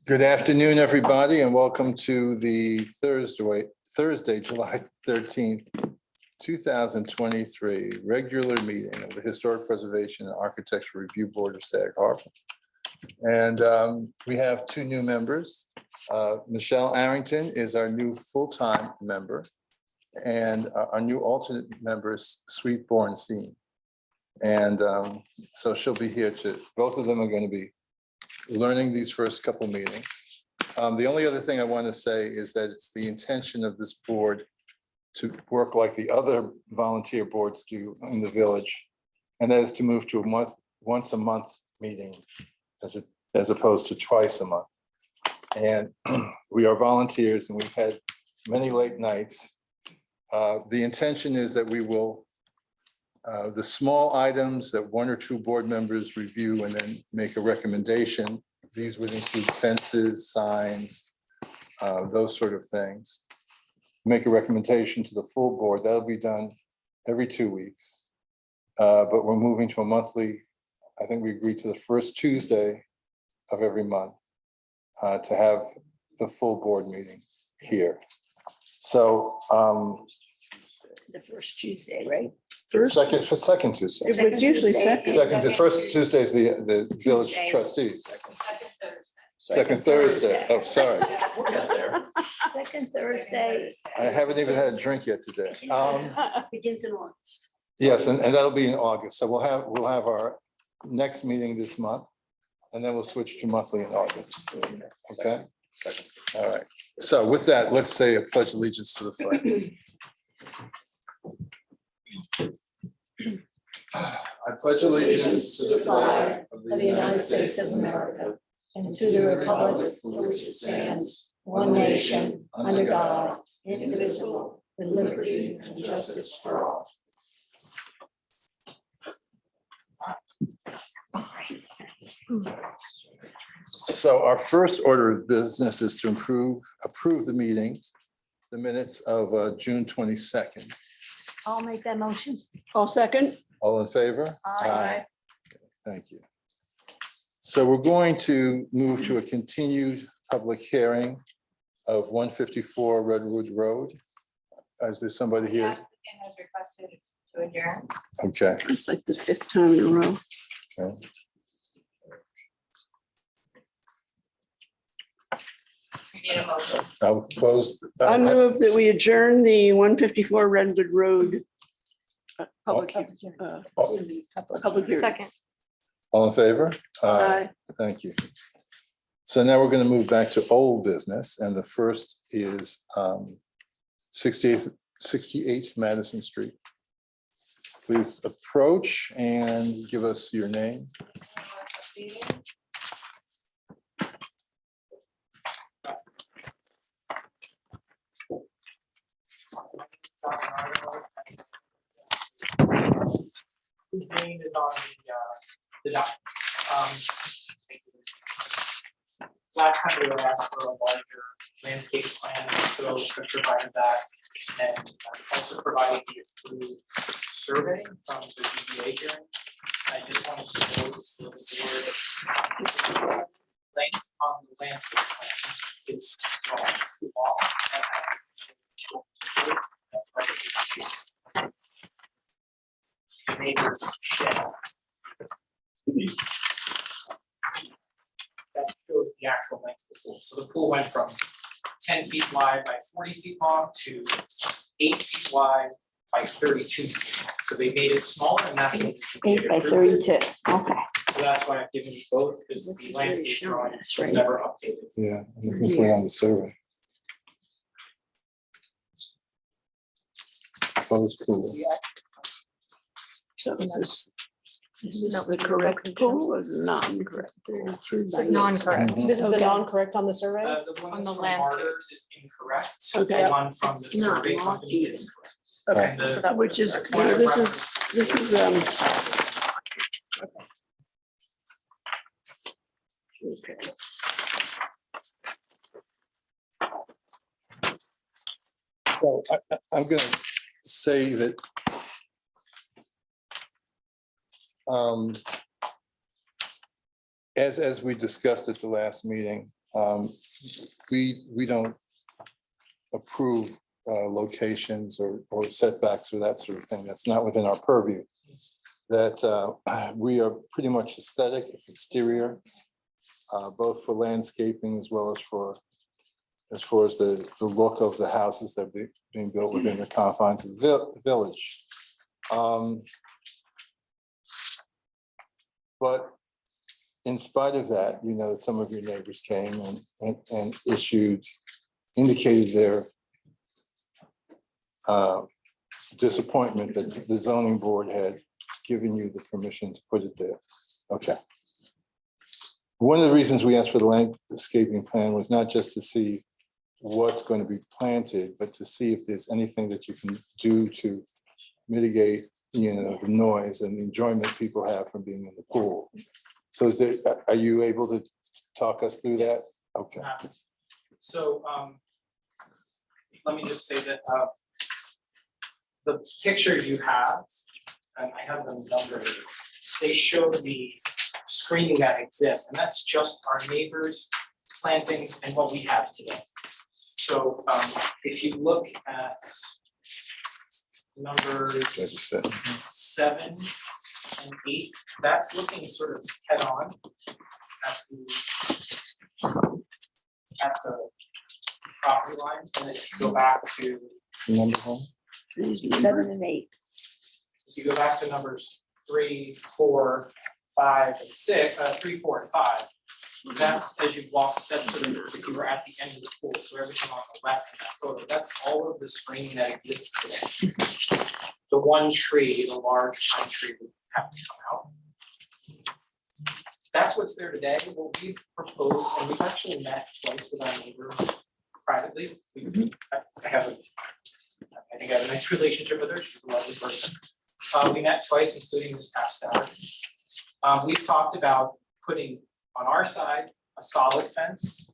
Good afternoon, everybody, and welcome to the Thursday, July 13th, 2023 regular meeting of the Historic Preservation and Architecture Review Board of Sag Harbor. And we have two new members. Michelle Arrington is our new full-time member, and our new alternate member is Sweet Bornstein. And so she'll be here both of them are going to be learning these first couple meetings. The only other thing I want to say is that it's the intention of this board to work like the other volunteer boards do in the village, and that is to move to a once a month meeting as opposed to twice a month. And we are volunteers and we've had many late nights. The intention is that we will the small items that one or two board members review and then make a recommendation. These would include fences, signs, those sort of things. Make a recommendation to the full board. That'll be done every 2 weeks. But we're moving to a monthly, I think we agreed to the first Tuesday of every month to have the full board meeting here. So The first Tuesday, right? second Tuesday. It's usually second. The first Tuesday is the village trustees. Second Thursday. Oh, sorry. Second Thursday. I haven't even had a drink yet today. Begins in August. Yes, and that'll be in August. So we'll have our next meeting this month, and then we'll switch to monthly in August. Okay? All right. So with that, let's say a pledge allegiance to the flag. I pledge allegiance to the flag of the United States of America and to the republic for which it stands, one nation, under God, indivisible, with liberty and justice for all. So our first order of business is to approve the meetings, the minutes of June 22nd. I'll make that motion. All second. All in favor? Aye. Thank you. So we're going to move to a continued public hearing of 154 Redwood Road. Is there somebody here? Applicant has requested to adjourn. Okay. It's like the fifth time in a row. Okay. We need a motion. I'll close. I move that we adjourn the 154 Redwood Road public hearing. Second. All in favor? Aye. Thank you. So now we're going to move back to old business, and the first is 68 Madison Street. Please approach and give us your name. Whose name is on the document. Last time we were asked for a larger landscape plan, so we provided that, and also providing the approved survey from the ZBA hearing. I just want to note the word length on the landscape plan is too long. That's why it's neighbor's shed. That shows the actual length of the pool. So the pool went from 10 feet wide by 40 feet long to 8 feet wide by 32 feet long. So they made it smaller, and that's what the 8 by 32. Okay. So that's why I've given you both, because This the is landscape really showing drawing us, was right? never updated. Yeah, I'm looking for it on the survey. Proposed pool. So is this the correct pool or non-correct? Non-correct. Mhm. This is the Okay. non-correct on the survey? The one On the from landscape. Martyrs is incorrect. Okay. The one from the It's not survey locked company either. is correct. Okay, And the- so that which is, Point of this reference. is, okay. So I'm going to say that as we discussed at the last meeting, we don't approve locations or setbacks or that sort of thing. That's not within our purview. That we are pretty much aesthetic, exterior, both for landscaping as well as far as the look of the houses that are being built within the confines of the village. But in spite of that, you know, some of your neighbors came and indicated their disappointment that the zoning board had given you the permission to put it there. Okay. One of the reasons we asked for the landscaping plan was not just to see what's going to be planted, but to see if there's anything that you can do to mitigate, you know, the noise and the enjoyment people have from being in the pool. So are you able to talk us through that? Okay. So let me just say that the pictures you have, and I have them numbered, they show the screening that exists, and that's just our neighbors' plantings and what we have today. So if you look at numbers 7 and 8, that's looking sort of head on at the property line, and then if you go back to Number one? 7 and 8. if you go back to numbers 3, 4, 5, and 6, 3, 4, and 5, that's as you walk, that's sort of if you were at the end of the pool, so everything on the left in that photo, that's all of the screening that exists today. The one tree, the large pine tree would have to come out. That's what's there today. What we've proposed, and we've actually met twice with our neighbor privately. I think I have a nice relationship with her. She's a lovely person. We met twice, including this past Saturday. We've talked about putting on our side a solid fence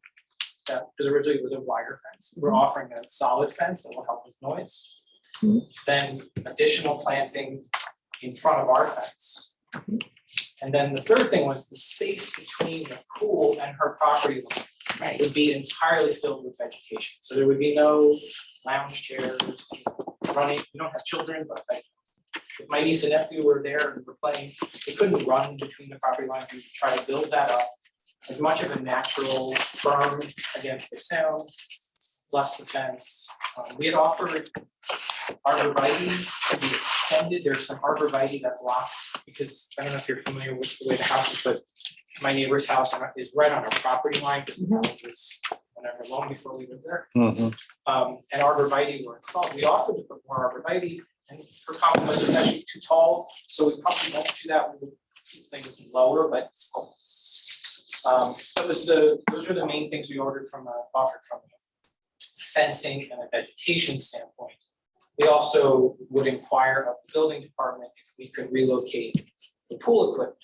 that, because originally it was a wire fence. We're offering a solid fence that will help with noise. Then additional planting in front of our fence. And then the third thing was the space between the pool and her property line would be entirely filled with vegetation. So there would be no lounge chairs, running. We don't have children, but like if my niece and nephew were there and were playing, they couldn't run between the property lines. We try to build that up as much of a natural berm against the sound, plus the fence. We had offered arborvitae to be extended. There's some arborvitae that block, because I don't know if you're familiar with the way the house is, but my neighbor's house is right on our property line, because it was whenever, long before we lived there. Mhm. And arborvitae were installed. We offered to put more arborvitae, and her comment was it's actually too tall, so we probably won't do that. We would keep things lower, but those are the main things we offered from a fencing and a vegetation standpoint. We also would inquire of the building department if we could relocate the pool equipment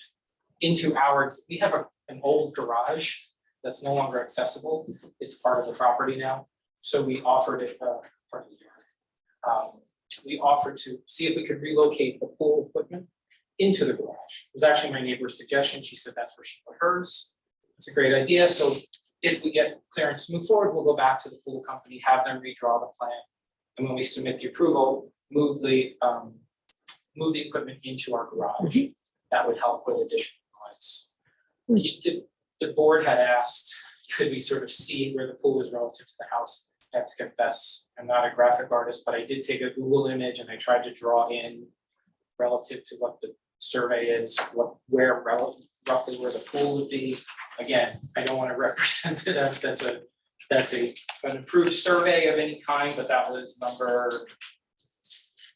into ours. We have an old garage that's no longer accessible. It's part of the property now. So we offered it part of the yard. We offered to see if we could relocate the pool equipment into the garage. It was actually my neighbor's suggestion. She said that's where she put hers. It's a great idea. So if we get clearance to move forward, we'll go back to the pool company, have them redraw the plan. And when we submit the approval, move the equipment into our garage. That would help with additional noise. The board had asked, could we sort of see where the pool is relative to the house? I have to confess, I'm not a graphic artist, but I did take a Google image and I tried to draw in relative to what the survey is, roughly where the pool would be. Again, I don't want to represent it. That's an approved survey of any kind, but that was number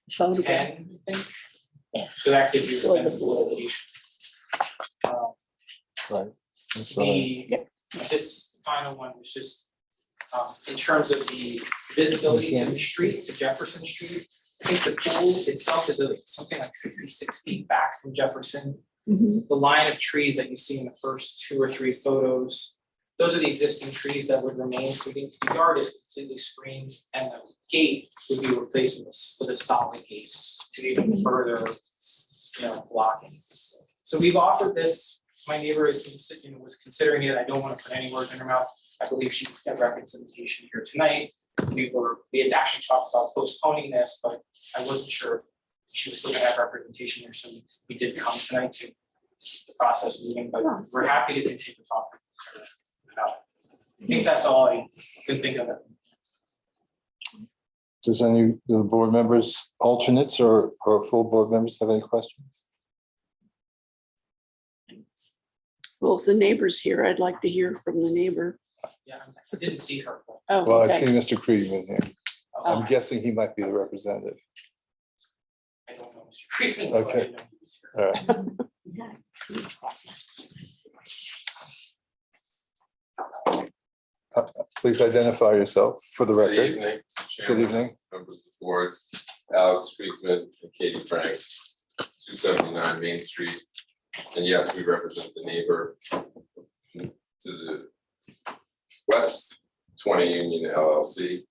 10, I think. Yeah. So that gives you a sense of the location. Right. That's right. This final one was just in terms of the visibility to the street, to Jefferson Street. I think the pool itself is something like 66 feet back from Jefferson. The line of trees that you see in the first 2 or 3 photos, those are the existing trees that would remain. So the yard is completely screened, and the gate would be replaced with a solid gate to even further, blocking. So we've offered this my neighbor was considering it. I don't want to put any words in her mouth. I believe she got representation here tonight. We had actually talked about postponing this, but I wasn't sure if she was still gonna have representation here, so we did come tonight to the process moving, but we're happy to continue talking to her about it. I think that's all I can think of. Does any of the board members, alternates or full board members have any questions? Well, if the neighbor's here, I'd like to hear from the neighbor. Yeah, I didn't see her. But, Oh, Well, I okay. see Mr. Friedman here. I'm I guessing he might be the representative. don't know Mr. Friedman, so I Okay. didn't know he was here. All right. Please identify yourself for the Good record. evening. Good Chairman, evening. Members of the board, Alex Friedman and Katie Frank, 279 Main Street. And yes, we represent the neighbor to the west, 20 Union LLC.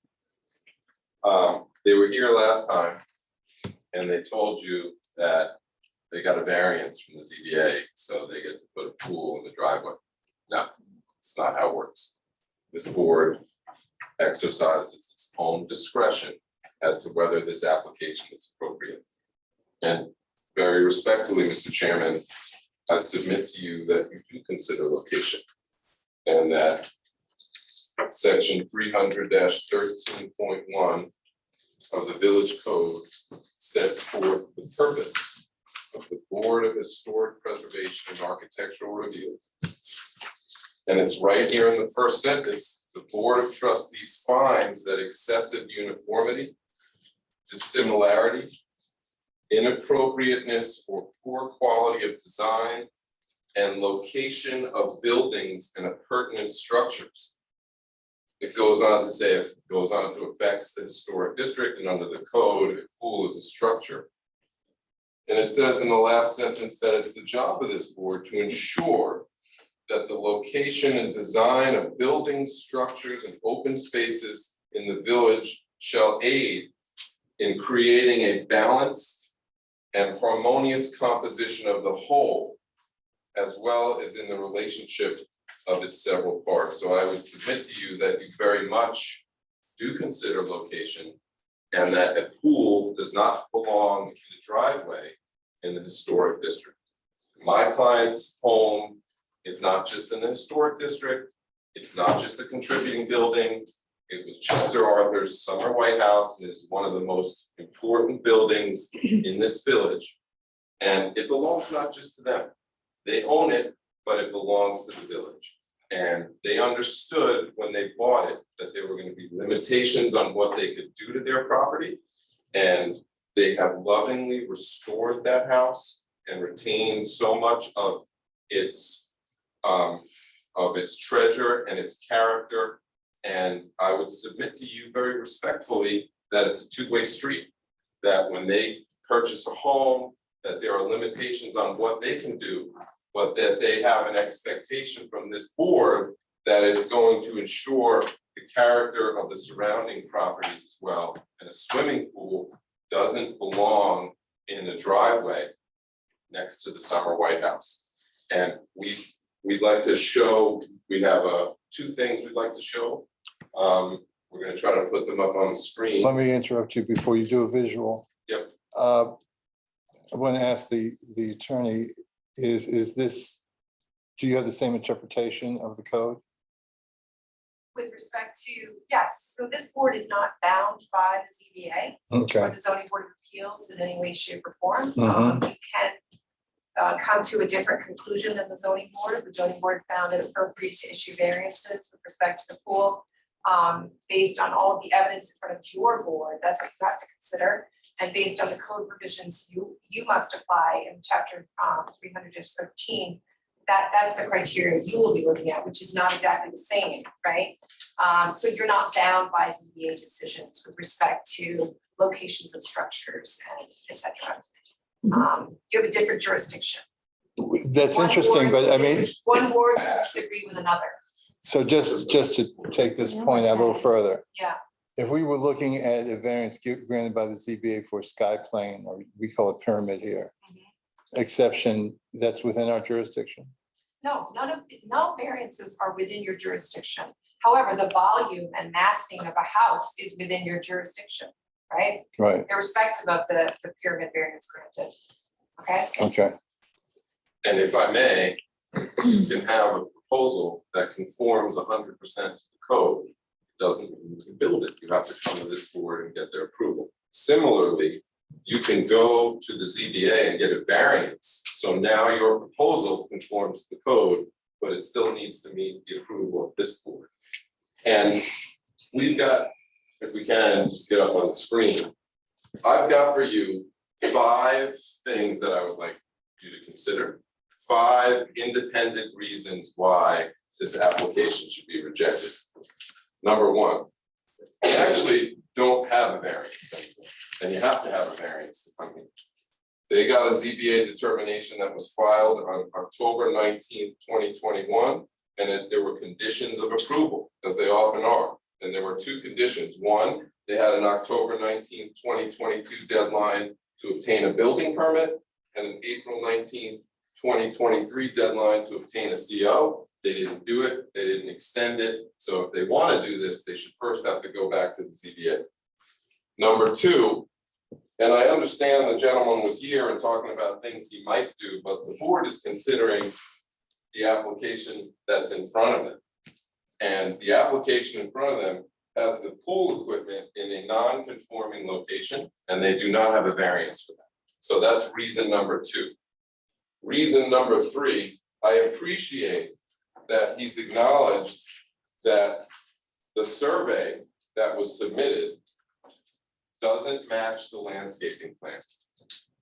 They were here last time and they told you that they got a variance from the ZBA, so they get to put a pool in the driveway. No, it's not how it works. This board exercises its own discretion as to whether this application is appropriate. And very respectfully, Mr. Chairman, I submit to you that you do consider location. And that section 300-13.1 of the village code sets forth the purpose of the Board of Historic Preservation and Architectural Review. And it's right here in the first sentence, the Board of Trustees finds that excessive uniformity, dissimilarity, inappropriateness or poor quality of design and location of buildings and appurtenant structures. It goes on to say, if it goes on to affects the historic district and under the code, a pool is a structure. And it says in the last sentence that it's the job of this board to ensure that the location and design of buildings, structures, and open spaces in the village shall aid in creating a balanced and harmonious composition of the whole, as well as in the relationship of its several parts. So I would submit to you that you very much do consider location and that a pool does not belong in a driveway in the historic district. My client's home is not just in the historic district. It's not just a contributing building. It was Chester Arthur's Summer White House, and is one of the most important buildings in this village. And it belongs not just to them. They own it, but it belongs to the village. And they understood when they bought it that there were going to be limitations on what they could do to their property. And they have lovingly restored that house and retained so much of its treasure and its character. And I would submit to you very respectfully that it's a two-way street, that when they purchase a home, that there are limitations on what they can do, but that they have an expectation from this board that it's going to ensure the character of the surrounding properties as well. And a swimming pool doesn't belong in a driveway next to the Summer White House. And we'd like to show, we have two things we'd like to show. We're gonna try to put them up on the screen. Let me interrupt you before you do a visual. Yep. I want to ask the attorney, is this, do you have the same interpretation of the code? With respect to, yes, so this board is not bound by the ZBA or Okay, the zoning board of appeals in any way, shape, or form. Mhm. You can come to a different conclusion than the zoning board. The zoning board found it appropriate to issue variances with respect to the pool. Based on all of the evidence in front of your board, that's what you have to consider. And based on the code provisions you must apply in chapter 300-13, that's the criteria you will be looking at, which is not exactly the same, right? So you're not bound by ZBA decisions with respect to locations of structures and et cetera. You have a different jurisdiction. that's One interesting, board but I mean, One board will disagree with another, so just to take this point out a little further. yeah. If we were looking at a variance granted by the ZBA for sky plane, or we call it pyramid here, exception, that's within our jurisdiction? No, no variances are within your jurisdiction. However, the volume and massing of a house is within your jurisdiction, right? Right, Irrespective of the pyramid variance granted. Okay, okay, And if I may, you can have a proposal that conforms 100% to the code. Doesn't mean you can build it, you have to come to this board and get their approval. Similarly, you can go to the ZBA and get a variance, so now your proposal conforms to the code, but it still needs to meet the approval of this board. And we've got, if we can, just get up on the screen, I've got for you 5 things that I would like you to consider. 5 independent reasons why this application should be rejected. Number 1, you actually don't have a variance anymore, and you have to have a variance to come in. They got a ZBA determination that was filed on October 19th, 2021, and there were conditions of approval, as they often are. And there were 2 conditions. 1, they had an October 19th, 2022 deadline to obtain a building permit, and an April 19th, 2023 deadline to obtain a CO. They didn't do it, they didn't extend it, so if they want to do this, they should first have to go back to the ZBA. Number 2, and I understand the gentleman was here and talking about things he might do, but the board is considering the application that's in front of them. And the application in front of them has the pool equipment in a non-conforming location, and they do not have a variance for that. So that's reason number 2. Reason number 3, I appreciate that he's acknowledged that the survey that was submitted doesn't match the landscaping plan.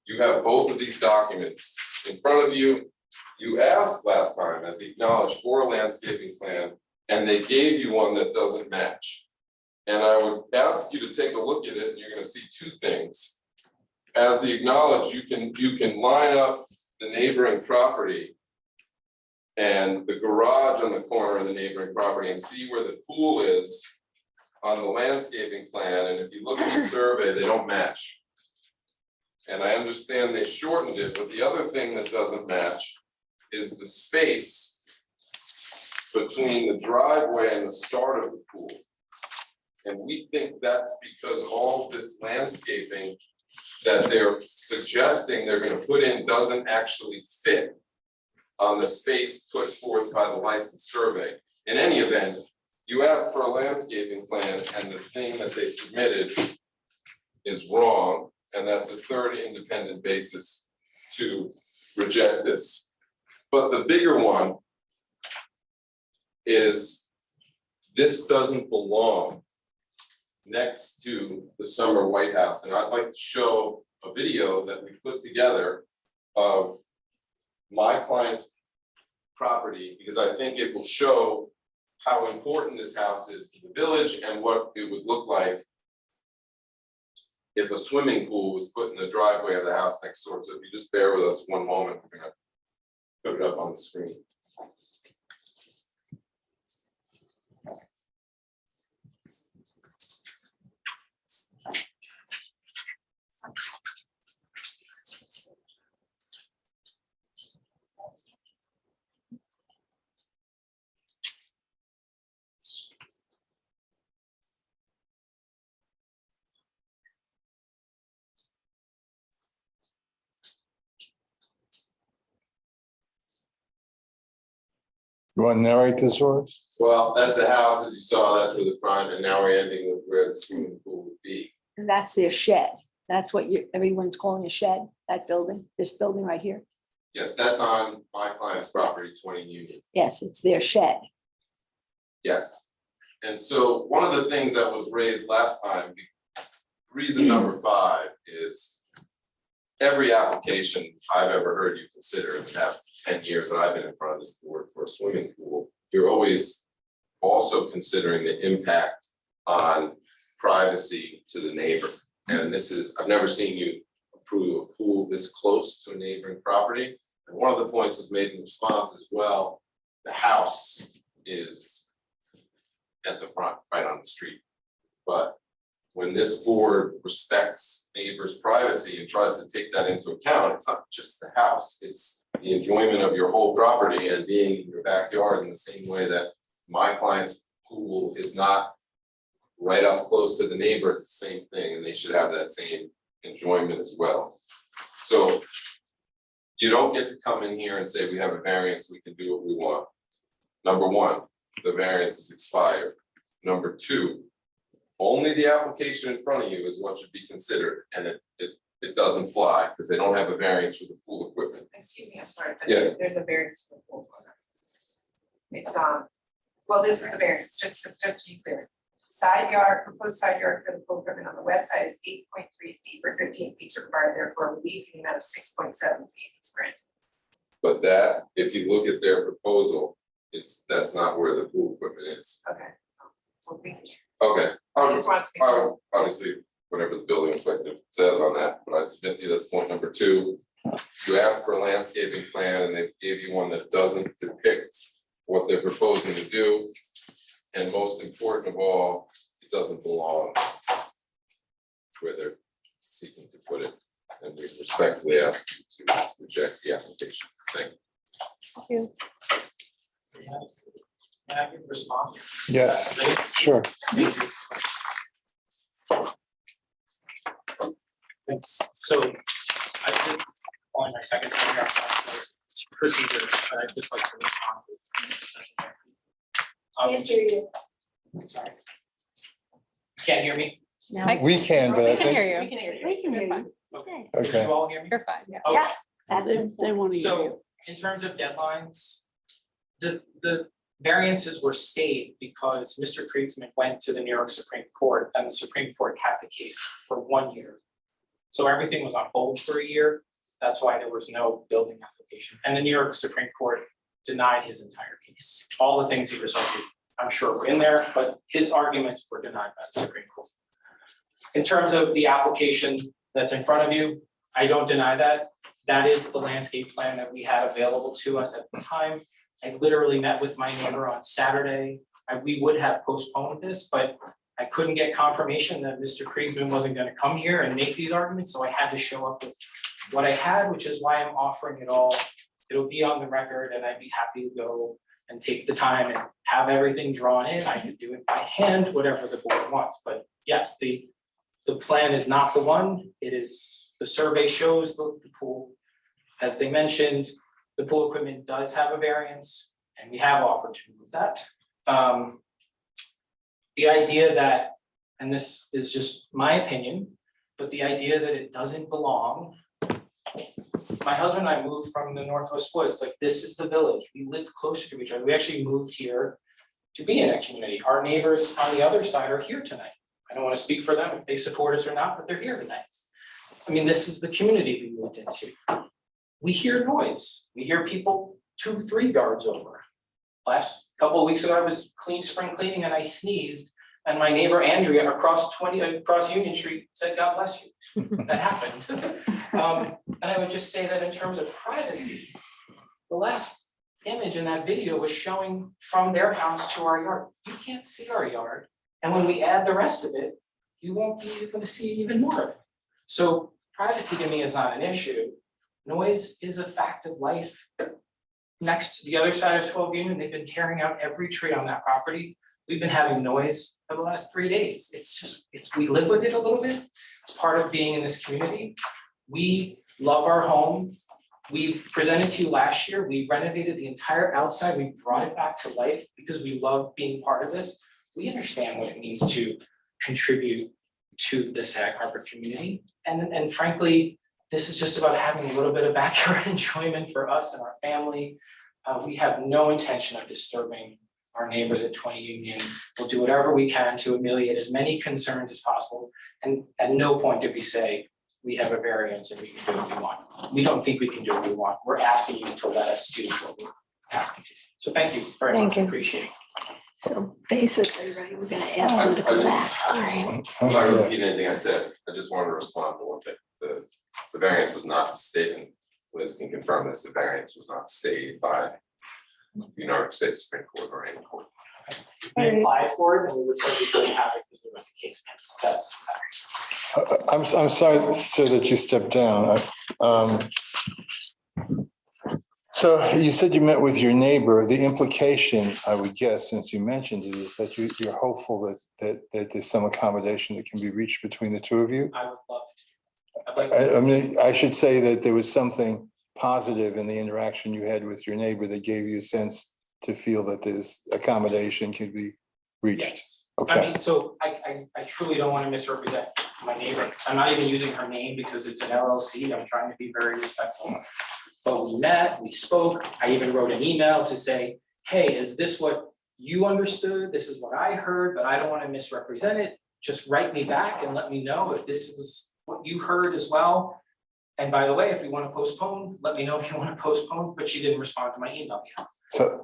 You have both of these documents in front of you. You asked last time, as he acknowledged, for a landscaping plan, and they gave you one that doesn't match. And I would ask you to take a look at it, and you're gonna see 2 things. As he acknowledged, you can line up the neighboring property and the garage on the corner of the neighboring property and see where the pool is on the landscaping plan, and if you look at the survey, they don't match. And I understand they shortened it, but the other thing that doesn't match is the space between the driveway and the start of the pool. And we think that's because all this landscaping that they're suggesting they're gonna put in doesn't actually fit on the space put forth by the licensed survey. In any event, you asked for a landscaping plan, and the thing that they submitted is wrong, and that's a 3rd independent basis to reject this. But the bigger one is this doesn't belong next to the Summer White House, and I'd like to show a video that we put together of my client's property, because I think it will show how important this house is to the village and what it would look like if a swimming pool was put in the driveway of the house next door. So if you just bear with us one moment, we're gonna put it up on the screen. you want to narrate this for us? Well, that's the house, as you saw, that's where the front, and now we're ending with where the swimming pool would be. And that's their shed. That's what everyone's calling a shed, that building, this building right here. Yes, that's on my client's property, 20 Union. Yes, it's their shed. Yes. And so one of the things that was raised last time, reason number 5 is every application I've ever heard you consider in the past 10 years that I've been in front of this board for a swimming pool, you're always also considering the impact on privacy to the neighbor. And this is, I've never seen you approve a pool this close to a neighboring property. And one of the points that's made in response is, well, the house is at the front, right on the street. But when this board respects neighbors' privacy and tries to take that into account, it's not just the house, it's the enjoyment of your whole property and being in your backyard in the same way that my client's pool is not right up close to the neighbor, it's the same thing, and they should have that same enjoyment as well. So you don't get to come in here and say, we have a variance, we can do what we want. Number one, the variance is expired. Number two, only the application in front of you is what should be considered, and it doesn't fly, because they don't have a variance for the pool equipment. Excuse me, I'm sorry, but Yeah. there's a variance for the pool corner. It's well, this is the variance, just to be clear. Proposed side yard for the pool equipment on the west side is 8.3 feet where 15 feet is required, therefore relief in the amount of 6.7 feet is granted. But that, if you look at their proposal, that's not where the pool equipment is. Okay. So we can- Okay, I just wanted to be clear. obviously, whatever the building inspector says on that, but I submit to you, that's point number two. You asked for a landscaping plan and they gave you one that doesn't depict what they're proposing to do. And most important of all, it doesn't belong where they're seeking to put it. And we respectfully ask you to reject the application. Thank you. Can I respond? Yes, sure. Thank you. Thanks. So I did, on my second paragraph, procedure, but I just like to respond. Can't hear you. Sorry. Can't hear me? No. We can, but I We can think, hear you. We can hear you. Okay. Okay. Can you all hear me? You're fine. Okay. Yeah. That's They want to hear you. So in terms of deadlines, the variances were stayed because Mr. Kriegsman went to the New York Supreme Court and the Supreme Court had the case for 1 year. So everything was on hold for a year. That's why there was no building application. And the New York Supreme Court denied his entire case. All the things he resulted, I'm sure were in there, but his arguments were denied by the Supreme Court. In terms of the application that's in front of you, I don't deny that. That is the landscape plan that we had available to us at the time. I literally met with my neighbor on Saturday. We would have postponed this, but I couldn't get confirmation that Mr. Kriegsman wasn't gonna come here and make these arguments, so I had to show up with what I had, which is why I'm offering it all. It'll be on the record and I'd be happy to go and take the time and have everything drawn in. I could do it by hand, whatever the board wants, but yes, the plan is not the one. It is, the survey shows the pool. As they mentioned, the pool equipment does have a variance and we have offered to move that. The idea that, and this is just my opinion, but the idea that it doesn't belong. My husband and I moved from the Northwest Woods, like this is the village, we live closer to each other, we actually moved here to be in a community. Our neighbors on the other side are here tonight. I don't want to speak for them if they support us or not, but they're here tonight. I mean, this is the community we moved into. We hear noise, we hear people 2-3 yards over. Last couple of weeks ago, I was spring cleaning and I sneezed and my neighbor Andrea across Union Street said, God bless you. That happened. And I would just say that in terms of privacy, the last image in that video was showing from their house to our yard. You can't see our yard. And when we add the rest of it, you won't be able to see even more of it. So privacy to me is not an issue. Noise is a fact of life. Next to the other side of 12 Union, they've been tearing out every tree on that property. We've been having noise for the last 3 days. We live with it a little bit. It's part of being in this community. We love our home. We presented to you last year. We renovated the entire outside. We brought it back to life because we love being part of this. We understand what it means to contribute to the Sag Harbor community. And frankly, this is just about having a little bit of backyard enjoyment for us and our family. We have no intention of disturbing our neighbors at 20 Union. We'll do whatever we can to ameliorate as many concerns as possible. And at no point did we say, we have a variance and we can do what we want. We don't think we can do what we want. We're asking you to let us do what we're asking you to do. So thank you very much, appreciate it. So basically, right, we're gonna ask them to come back. All right. I'm not gonna repeat anything I said, I just wanted to respond to one thing. The variance was not stated, Liz can confirm this, the variance was not stated by the United States Supreme Court or any court. We applied for it and we were told we couldn't have it because there was a case. That's. I'm sorry, sir, that you stepped down. So you said you met with your neighbor. The implication, I would guess, since you mentioned it, is that you're hopeful that there's some accommodation that can be reached between the two of you? I would love to. I'd like to- I mean, I should say that there was something positive in the interaction you had with your neighbor that gave you a sense to feel that this accommodation can be reached. Yes. I Okay, mean, so I truly don't want to misrepresent my neighbor. I'm not even using her name because it's an LLC. I'm trying to be very respectful. But we met, we spoke. I even wrote an email to say, hey, is this what you understood? This is what I heard, but I don't want to misrepresent it. Just write me back and let me know if this was what you heard as well. And by the way, if you want to postpone, let me know if you want to postpone, but she didn't respond to my email yet.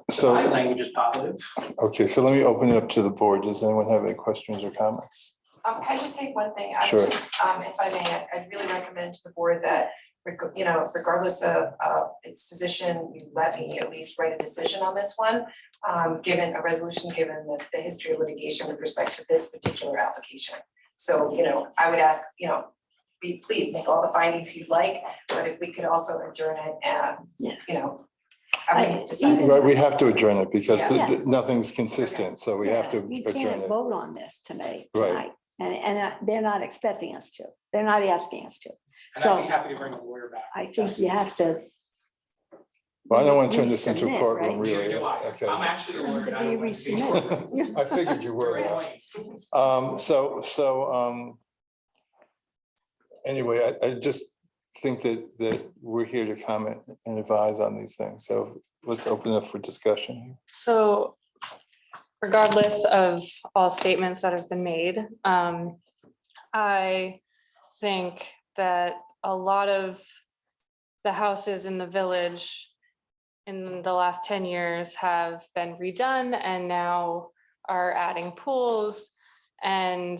so, My language is positive. okay, so let me open it up to the board. Does anyone have any questions or comments? Can I just say one thing? I Sure. just, if I may, I'd really recommend to the board that, regardless of its position, you let me at least write a decision on this one, given a resolution, given the history of litigation with respect to this particular application. So, I would ask, please make all the findings you'd like, but if we could also adjourn it and, Yeah. I would decide. Right, we have to adjourn it because Yeah. nothing's consistent, so we have to We adjourn can't it. vote on this tonight. Right. And they're not expecting us to. They're not asking us to. And So I'd be happy to bring a lawyer back. I think you have to. Well, I don't want to turn this into a resubmit, courtroom, right? really. Neither do I. Okay. I'm actually a lawyer. Has to and I don't be want to be- resubmitted. I figured you were. Very though. annoying. Anyway, I just think that we're here to comment and advise on these things. So let's open up for discussion. So regardless of all statements that have been made, I think that a lot of the houses in the village in the last 10 years have been redone and now are adding pools. And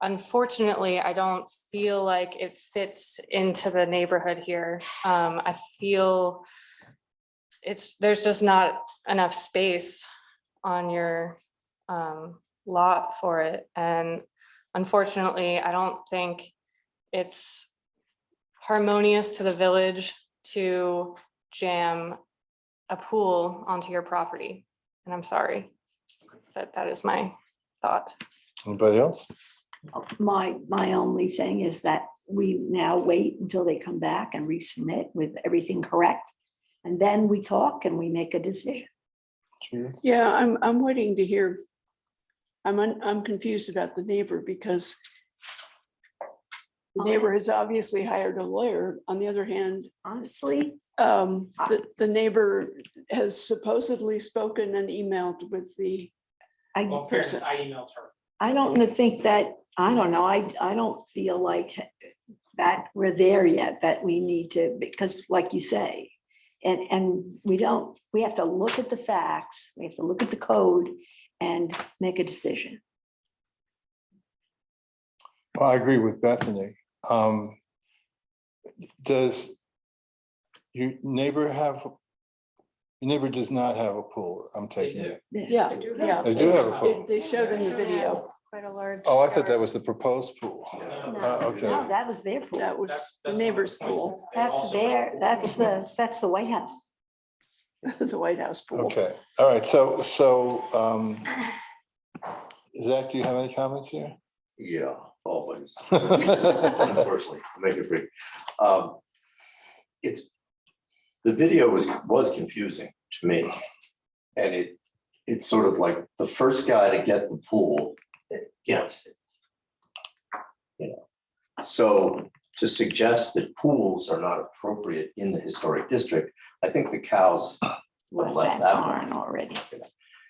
unfortunately, I don't feel like it fits into the neighborhood here. I feel there's just not enough space on your lot for it. And unfortunately, I don't think it's harmonious to the village to jam a pool onto your property. And I'm sorry, but that is my thought. Anybody else? My only thing is that we now wait until they come back and resubmit with everything correct. And then we talk and we make a decision. Judith? Yeah, I'm waiting to hear. I'm confused about the neighbor because the neighbor has obviously hired a lawyer. On the other hand, Honestly, the neighbor has supposedly spoken and emailed with the Well, in fairness, person. I emailed her. I don't think that, I don't know, I don't feel like that we're there yet, that we need to, because like you say, and we have to look at the facts, we have to look at the code and make a decision. Well, I agree with Bethany. Does your neighbor does not have a pool, I'm taking it? Yeah, yeah. They do have a pool. They showed in the video. Quite a large. Oh, I thought that was the proposed pool. Okay. No, that was their pool. That was That's the one of neighbor's the places pool, they also- That's the White House. the White House pool. Okay, all right, so Zach, do you have any comments here? Yeah, always. Unfortunately, I'll make it brief. The video was confusing to me. And it's sort of like the first guy to get the pool gets it. So to suggest that pools are not appropriate in the historic district, I think the cows Left left that that barn already.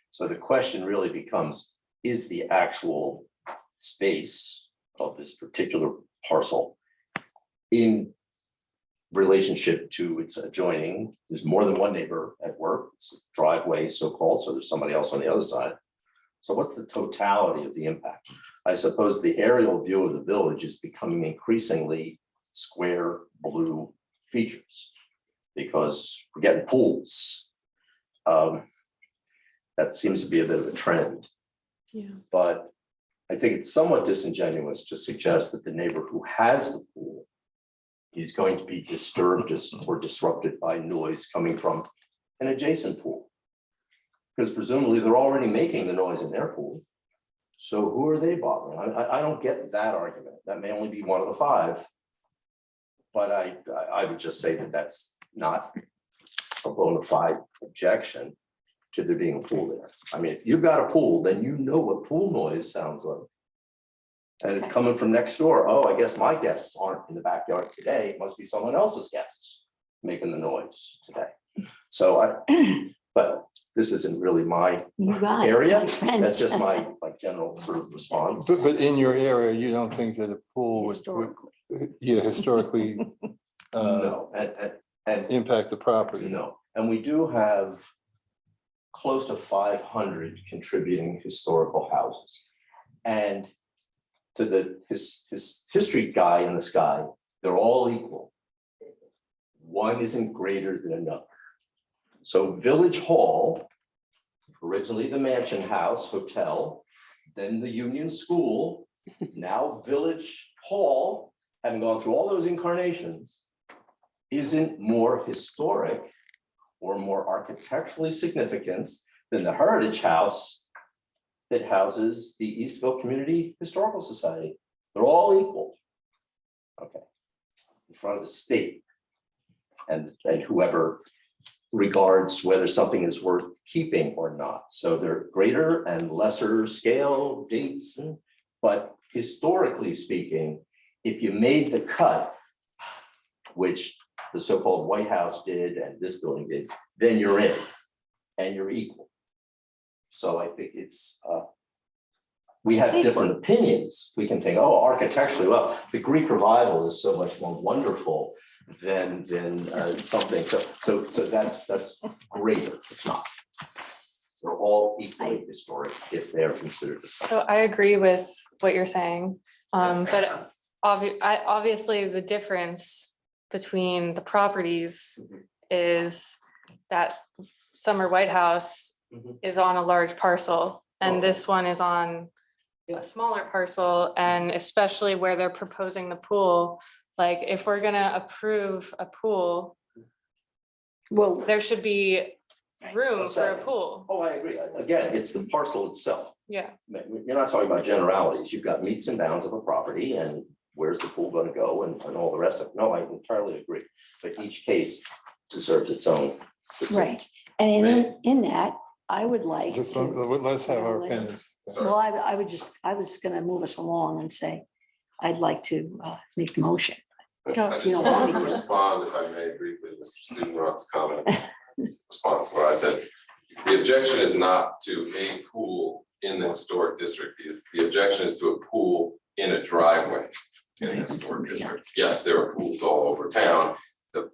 So the question really becomes, is the actual space of this particular parcel in relationship to its adjoining? There's more than one neighbor at work, it's a driveway so-called, so there's somebody else on the other side. So what's the totality of the impact? I suppose the aerial view of the village is becoming increasingly square blue features because we're getting pools. That seems to be a bit of a trend. Yeah. But I think it's somewhat disingenuous to suggest that the neighbor who has the pool is going to be disturbed or disrupted by noise coming from an adjacent pool. Because presumably they're already making the noise in their pool. So who are they bothering? I don't get that argument. That may only be one of the five. But I would just say that that's not a bona fide objection to there being a pool there. I mean, if you've got a pool, then you know what pool noise sounds like. And it's coming from next door. Oh, I guess my guests aren't in the backyard today. It must be someone else's guests making the noise today. So but this isn't really my You got it, area. my friends. That's just my general sort of response. But in your area, you don't think that a pool would, Historically. yeah, historically No, and impact the property? no, and we do have close to 500 contributing historical houses. And to the history guy in the sky, they're all equal. One isn't greater than another. So Village Hall, originally the Mansion House Hotel, then the Union School, now Village Hall, having gone through all those incarnations, isn't more historic or more architecturally significant than the Heritage House that houses the Eastville Community Historical Society. They're all equal. Okay, in front of the state. And whoever regards whether something is worth keeping or not. So they're greater and lesser scale dates, but historically speaking, if you made the cut, which the so-called White House did and this building did, then you're in and you're equal. So I think it's, we have different opinions. We can think, oh, architecturally, well, the Greek revival is so much more wonderful than something. So that's greater. It's not. So all equally historic if they're considered the same. So I agree with what you're saying, but obviously the difference between the properties is that Summer White House Mhm. is on a large parcel and Oh. this one is on a smaller parcel, and especially where they're proposing the pool, like if we're gonna approve a pool, Well, there should be room for a second. pool. Oh, I agree. Again, it's the parcel itself. Yeah, You're not talking about generalities. You've got meets and bounds of a property and where's the pool gonna go and all the rest of it. No, I entirely agree. But each case deserves its own. right, and in that, I would like. Just to- let's have our Well, opinions. Well, I was gonna move us along and say, I'd like to make the motion. I You just don't wanted want to me to. respond, if I may, briefly, to Mr. Studenroth's comment, response to what I said. The objection is not to a pool in the historic district. The objection is to a pool in a driveway in the Right, historic somebody district. else. Yes, there are pools all over town.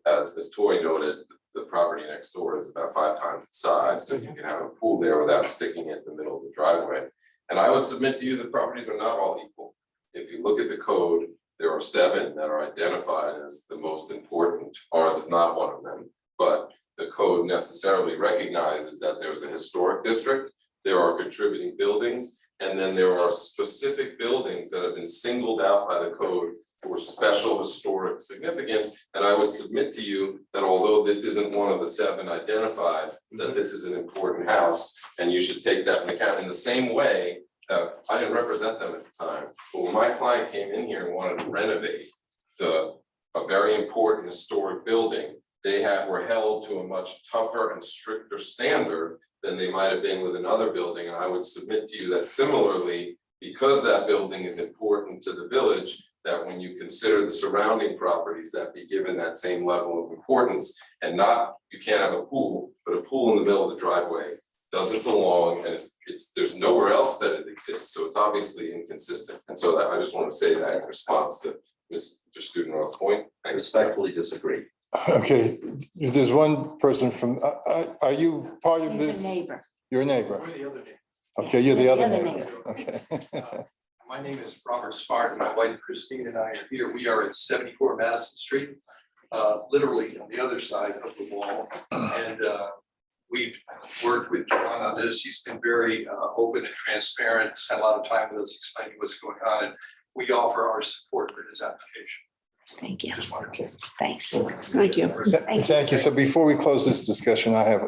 As Ms. Toy noted, the property next door is about 5 times the size, so you can have a pool there without sticking it in the middle of the driveway. And I would submit to you that properties are not all equal. If you look at the code, there are 7 that are identified as the most important. Ours is not one of them, but the code necessarily recognizes that there's a historic district, there are contributing buildings, and then there are specific buildings that have been singled out by the code for special historic significance. And I would submit to you that although this isn't one of the 7 identified, that this is an important house, and you should take that into account in the same way. I didn't represent them at the time, but when my client came in here and wanted to renovate a very important historic building, were held to a much tougher and stricter standard than they might have been with another building. And I would submit to you that similarly, because that building is important to the village, that when you consider the surrounding properties, that be given that same level of importance, and not, you can't have a pool, but a pool in the middle of the driveway doesn't belong, and there's nowhere else that it exists, so it's obviously inconsistent. And so I just want to say that in response to Mr. Studenroth's point. I respectfully disagree. Okay, there's one person from, are you part of He's a this? neighbor. You're a neighbor. We're the other neighbor. Okay, you're the The other other neighbor. Okay. My name is Robert Smart, and my wife Christine and I are here. We are at 74 Madison Street, literally on the other side of the wall. And We've worked with John on this. He's been very open and transparent, spent a lot of time with us explaining what's going on, and we offer our support for his application. Thank you. Just wanted to. Thanks. Thank you. Thank you. So before we close this discussion, I have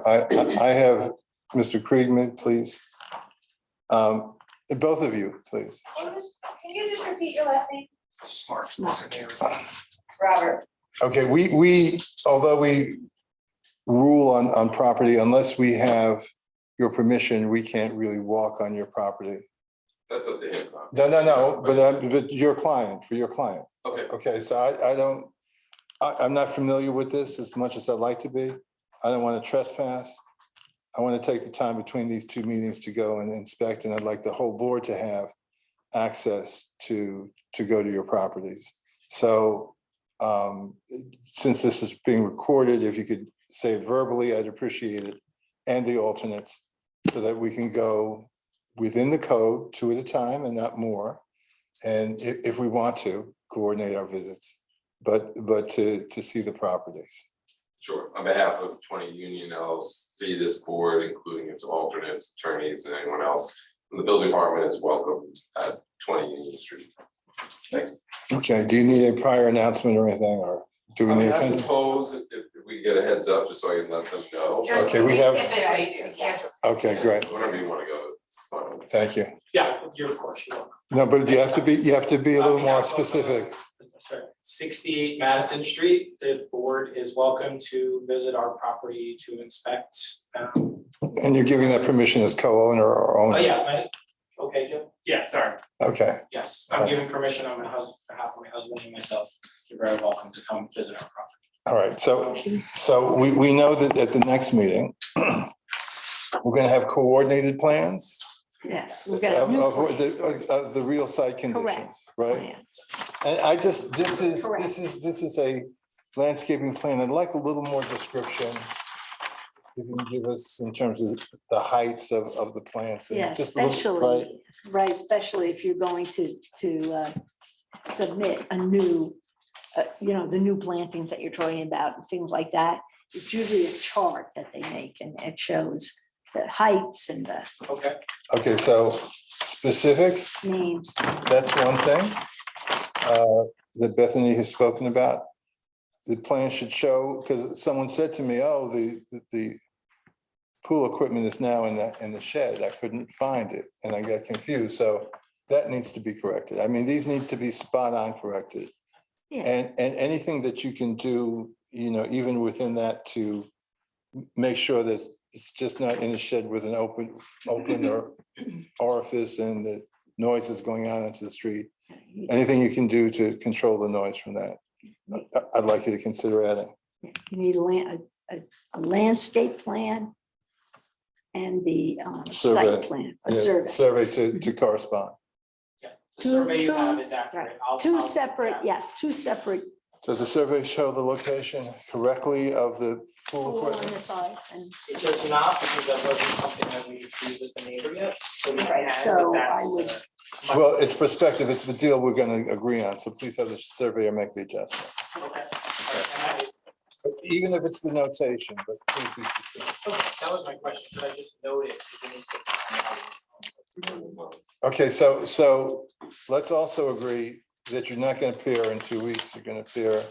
Mr. Kriegman, please. Both of you, please. Can you just repeat your last name? Smart. Robert. Okay, although we rule on property, unless we have your permission, we can't really walk on your property. That's up to him. No, but your client, for your client. Okay, Okay, so I'm not familiar with this as much as I'd like to be. I don't want to trespass. I want to take the time between these two meetings to go and inspect, and I'd like the whole board to have access to go to your properties. So since this is being recorded, if you could say it verbally, I'd appreciate it, and the alternates, so that we can go within the code, 2 at a time and not more. And if we want to, coordinate our visits, but to see the properties. sure. On behalf of 20 Union, I'll see this board, including its alternates, attorneys, and anyone else from the building department is welcome at 20 Union Street. Thanks. Okay, do you need a prior announcement or anything, or do we I need? mean, I anything? suppose if we get a heads up, just so I can let them know. Okay, we have- Typically do, yeah. Okay, great, Whenever you want to go, it's fine. thank you. Yeah, you're of course, you're welcome. No, but you have to be a little more Sorry. specific. 68 Madison Street, the board is welcome to visit our property to inspect. And you're giving that permission as co-owner or Oh, owner? yeah, okay, Jim? Yeah, sorry. Okay, Yes, I'm giving permission on behalf of my husband and myself. You're very welcome to come visit our property. all right, so we know that at the next meeting, we're gonna have coordinated plans Yes, we've got a new of plan. the real site conditions, right? Plans. And I just, this is a landscaping plan. I'd like a little more description. If you can give us in terms of the heights of the plants. and Yeah, just a little- right? especially if you're going to submit a new, the new plantings that you're talking about, and things like that. It's usually a chart that they make, and it shows the heights and the Okay, Okay, so specific, names. that's one thing that Bethany has spoken about. The plan should show, because someone said to me, oh, the pool equipment is now in the shed. I couldn't find it and I got confused. So that needs to be corrected. I mean, these need to be spot on corrected. Yeah. And anything that you can do, even within that, to make sure that it's just not in a shed with an open or orifice and the noise is going out into the street. Anything you can do to control the noise from that, I'd like you to consider adding. You need a landscape plan and the Survey. site plan, a Yeah, survey. Survey to correspond. yeah. The Two- survey you have two- is accurate. right. I'll Two look separate, at it. yes, two separate Does the survey show the location correctly of the pool pool on equipment? the sides and. It does not, because that wasn't something that we agreed with the neighbor yet, so we Right, can, so but I that's. would- my- Well, it's prospective. It's the deal we're going to agree on. So please have the surveyor make the adjustment. Okay, all right, and Even if it's the notation, but please be specific. that was my question, could I just note it? Because it needs to- Okay, so let's also agree that you're not going to appear in 2 weeks. You're going to appear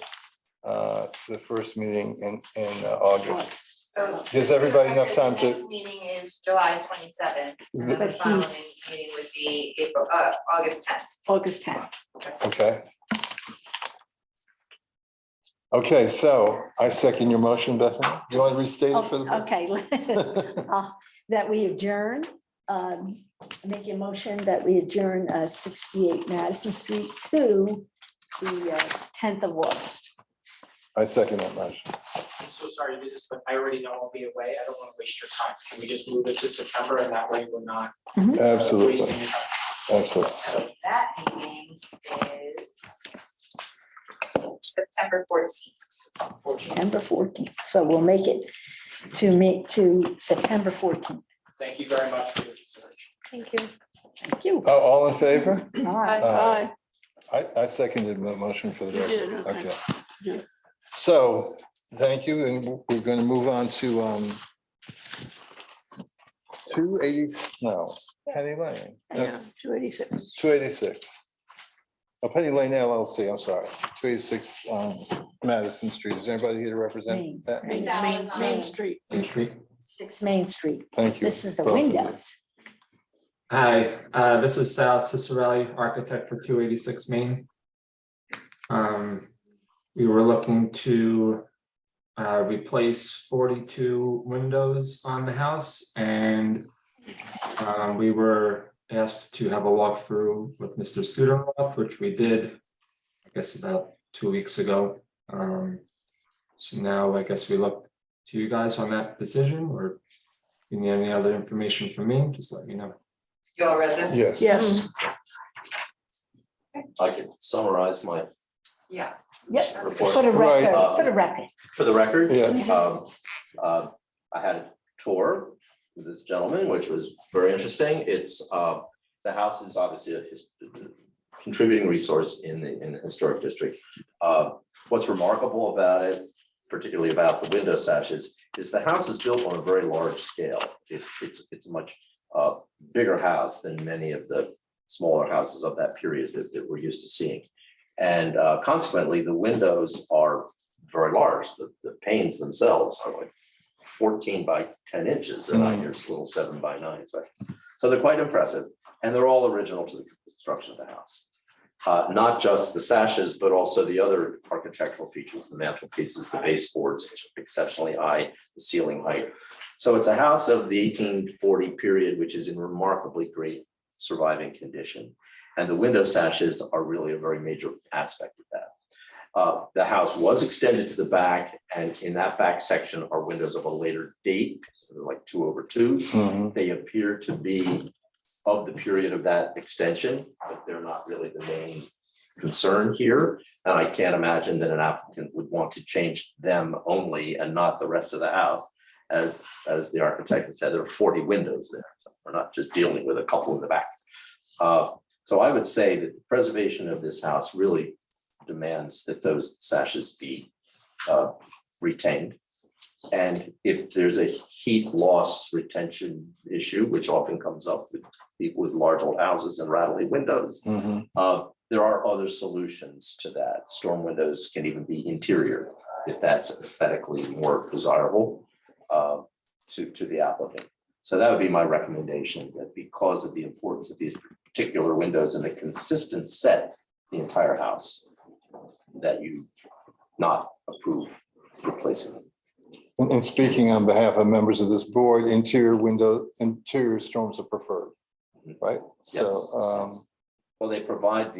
the first meeting in August. So. Gives everybody enough time The to- next meeting is July 27th, and then But the following he's- meeting would be August 10th. August 10th. Okay. Okay, so I second your motion, Bethany. You want to restate it for the? Okay. That we adjourn, make a motion that we adjourn 68 Madison Street to the 10th of August. I second that motion. I'm so sorry to do this, but I already know I'll be away, I don't want to waste your time, can we just move it to September, and that way we're not Absolutely, wasting your time? absolutely. So that meeting is September 14th. September 14th. So we'll make it to September 14th. Thank you very much for your consideration. Thank you. Thank you. All in favor? All right. Aye. I seconded the motion for the You did, record. okay. Okay. Yeah. So, thank you, and we're going to move on to Penny Lane. Yeah, That's 286. 286. Oh, Penny Lane LLC, I'm sorry, 286 Madison Street. Is there anybody here to Main. represent that? Main Salazar. Main Street. Main Street. 6 Main Street. Thank you. This is the both of you. windows. Hi, this is Sal Cicerelli, architect for 286 Main. We were looking to replace 42 windows on the house, and we were asked to have a walkthrough with Mr. Studermoth, which we did, I guess, about 2 weeks ago. So now I guess we look to you guys on that decision, or you need any other information from me, just let me know. You all read this? Yes. Yes, I could summarize my Yeah. Yes, report. for the Right. record, for the record. For the record. Yes. I had a tour with this gentleman, which was very interesting. It's, the house is obviously a contributing resource in the historic district. What's remarkable about it, particularly about the window sashes, is the house is built on a very large scale. It's a much bigger house than many of the smaller houses of that period that we're used to seeing. And consequently, the windows are very large. The panes themselves are like 14 by 10 inches. They're not your little 7 by 9. So they're quite impressive. And they're all original to the construction of the house. Not just the sashes, but also the other architectural features, the mantelpieces, the baseboards, which are exceptionally high, the ceiling height. So it's a house of the 1840 period, which is in remarkably great surviving condition. And the window sashes are really a very major aspect of that. The house was extended to the back, and in that back section are windows of a later date, like 2/2s. Mhm. They appear to be of the period of that extension, but they're not really the main concern here. And I can't imagine that an applicant would want to change them only and not the rest of the house. As the architect had said, there are 40 windows there. So we're not just dealing with a couple in the back. So I would say that the preservation of this house really demands that those sashes be retained. And if there's a heat loss retention issue, which often comes up with large old houses and rattly windows, Mhm. there are other solutions to that. Storm windows can even be interior if that's aesthetically more desirable to the applicant. So that would be my recommendation, that because of the importance of these particular windows and a consistent set, the entire house, that you not approve replacing them. And speaking on behalf of members of this board, interior storms are preferred, right? So, Well, they provide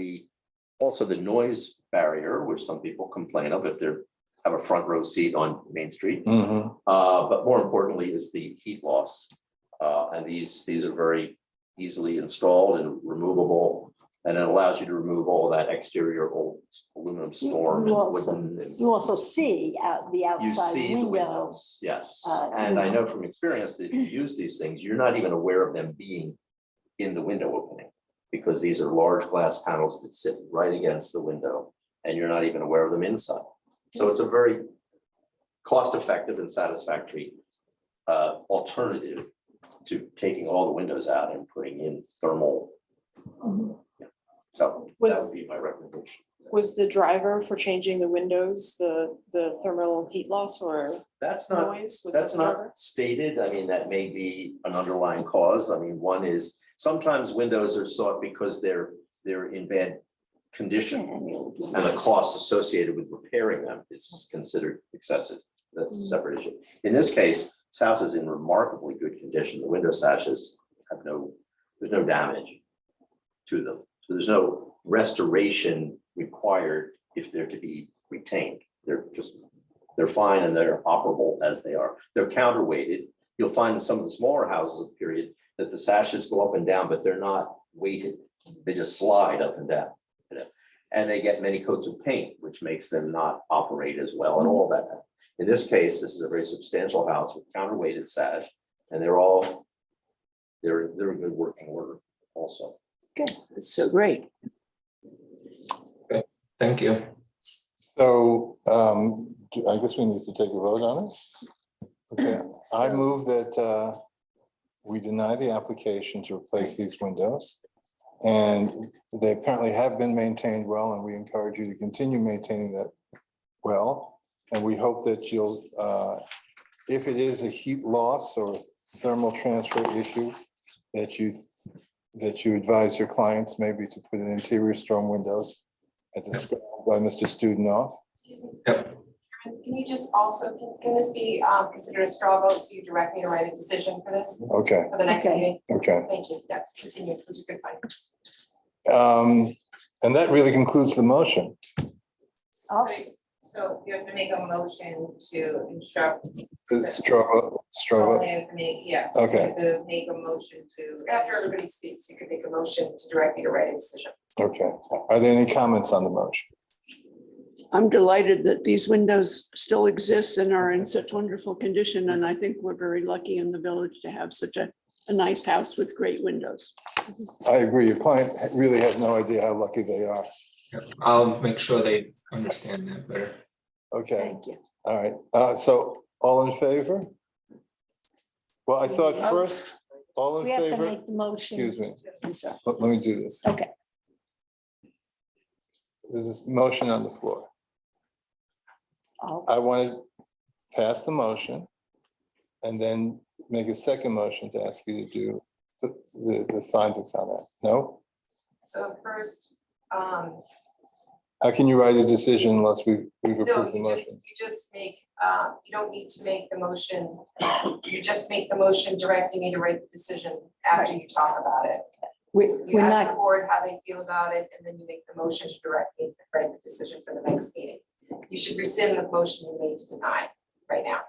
also the noise barrier, which some people complain of if they're have a front row seat on Main Street. mhm. But more importantly is the heat loss. And these are very easily installed and removable. And it allows you to remove all that exterior old aluminum storm You and also- wooden. And You also see out the you outside see the window. windows, yes. uh, And I you know from experience that if you use these things, you're not even aware of them being in the window opening. Because these are large glass panels that sit right against the window and you're not even aware of them inside. So it's a very cost-effective and satisfactory alternative to taking all the windows out and putting in thermal. Mhm. So that Was- would be my recommendation. Was the driver for changing the windows, the thermal heat loss or That's not, noise? Was that that's the driver? not stated. I mean, that may be an underlying cause. I mean, one is sometimes windows are sought because they're in bad condition. And the cost associated with repairing them is considered excessive. That's a separate issue. In this case, this house is in remarkably good condition. The window sashes there's no damage to them. So there's no restoration required if they're to be retained. They're fine and they're operable as they are. They're counterweighted. You'll find in some of the smaller houses of the period that the sashes go up and down, but they're not weighted. They just slide up and down. And they get many coats of paint, which makes them not operate as well and all that. In this case, this is a very substantial house with counterweighted sash, and they're in good working order also. It's so great. Thank you. So I guess we need to take a vote on this. Okay, I move that we deny the application to replace these windows. And they apparently have been maintained well, and we encourage you to continue maintaining that well. And we hope that you'll, if it is a heat loss or thermal transfer issue, that you advise your clients maybe to put in interior storm windows as described by Mr. Studenoff. Excuse me. Yep. Can you just also, can this be considered a straw vote, so you direct me to write a decision for this, Okay, for the next Okay. meeting? okay. Thank you, yeah, continue, those are good findings. And that really concludes the motion. I'll- So you have to make a motion to instruct. The straw, You have to make, yeah. Okay. You have to make a motion to. After everybody speaks, you could make a motion to direct me to write a decision. okay. Are there any comments on the motion? I'm delighted that these windows still exist and are in such wonderful condition. And I think we're very lucky in the village to have such a nice house with great windows. I agree. Your client really has no idea how lucky they are. I'll make sure they understand that better. Okay, Thank you. all right. So all in favor? Well, I thought first, all in We have to favor? make the motion. Excuse me, I'm sorry. let me do this. Okay, There's this motion on the floor. I'll- I want to pass the motion and then make a second motion to ask you to do the findings on that. No? So first, How can you write a decision unless we've no, approved the you motion? just make, you don't need to make the motion. You just make the motion directing me to write the decision after you talk about it. You we're ask the not, board how they feel about it, and then you make the motion to direct me to write the decision for the next meeting. You should rescind the motion you made to deny right now.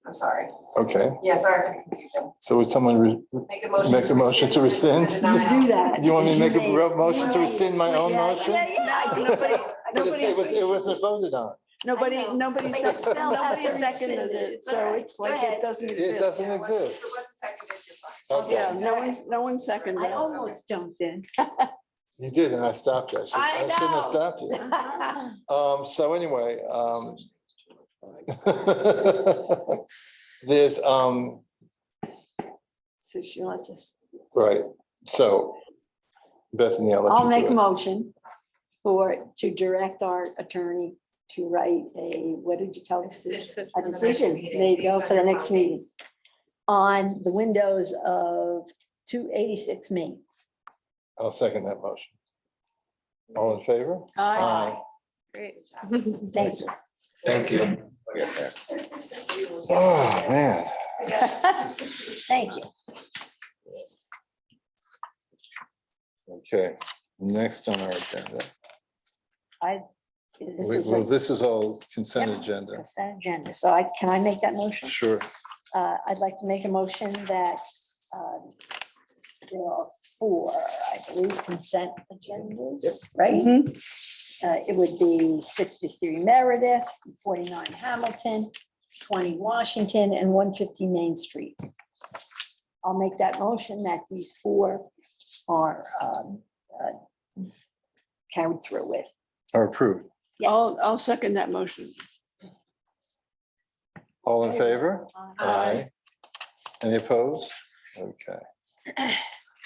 I'm sorry. Okay, Yeah, sorry for the confusion. so would someone, Make a motion. Make a motion to the rescind? denial. do that. you want me to make a You real made- motion to you rescind my made- own yeah, motion? Yeah, yeah. Nobody- But Nobody, it wasn't voted on. nobody, I know, nobody, but you still have nobody to seconded rescind it. it, It's so all right. it's Go like ahead. it doesn't It exist. doesn't Yeah, exist. If it wasn't seconded, you're fine. Okay. Yeah, no one seconded I it. almost jumped in. You did, and I stopped you. I shouldn't have know. stopped you. So anyway, there's, So she wants us, right, so Bethany, I'll let I'll you make do a it. motion to direct our attorney to write what did you tell us? Decision A for the next decision, meeting there you based go, on for the your next meeting. findings. On the windows of 286 Main. I'll second that motion. All in favor? Aye. Great. Thank you. Thank you. Oh, man. Thank you. Okay, next on our agenda. This Well, is a this is all consent Yep. agenda. consent agenda. So can I make that motion? Sure. I'd like to make a motion that there are 4, I believe, consent agendas, right? Mhm. It would be 63 Meredith, 49 Hamilton, 20 Washington, and 150 Main Street. I'll make that motion that these 4 are carried through with. Or approved. Yes. I'll second that motion. All in favor? Aye. Any opposed? Okay.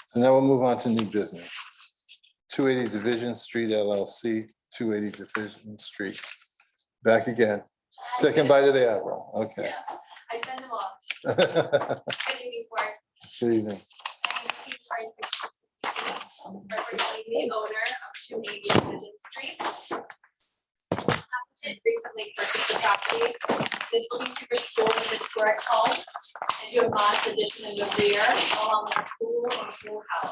So now we'll move on to new business. 280 Division Street LLC, 280 Division Street. Back again. Second bite of the apple. Okay. I send them off. Good evening, board. Good evening. Representing the owner of 280 Division Street. Applicant recently purchased the property. This will be to restore the historic home and do a modest addition in the rear along with a pool and a pool house.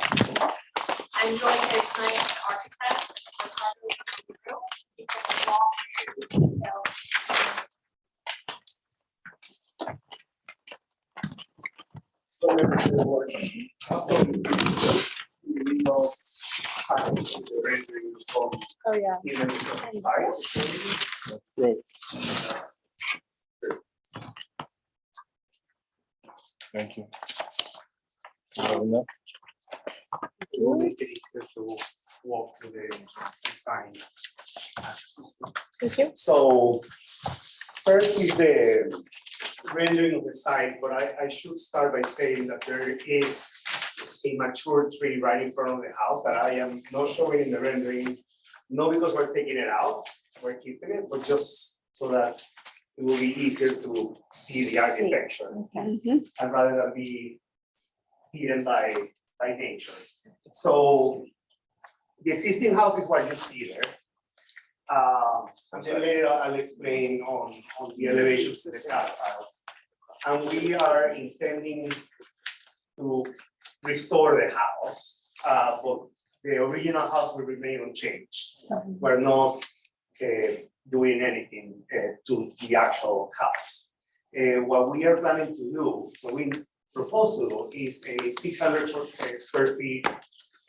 I'm joined here tonight with the architect. Because the law- Oh, yeah. Great. Thank you. You have enough? It will make it easier to walk through the design. Thank you. So first is the rendering of the site, but I should start by saying that there is a mature tree right in front of the house that I am not showing in the rendering, not because we're taking it out, we're keeping it, but just so that it will be easier to see the architecture. Okay. And rather than be hidden by nature. So the existing house is what you see there. And then later I'll explain on the elevations to the cat files. And we are intending to restore the house, but the original house will remain unchanged. We're not doing anything to the actual house. What we are planning to do, what we propose to do is a 600 square feet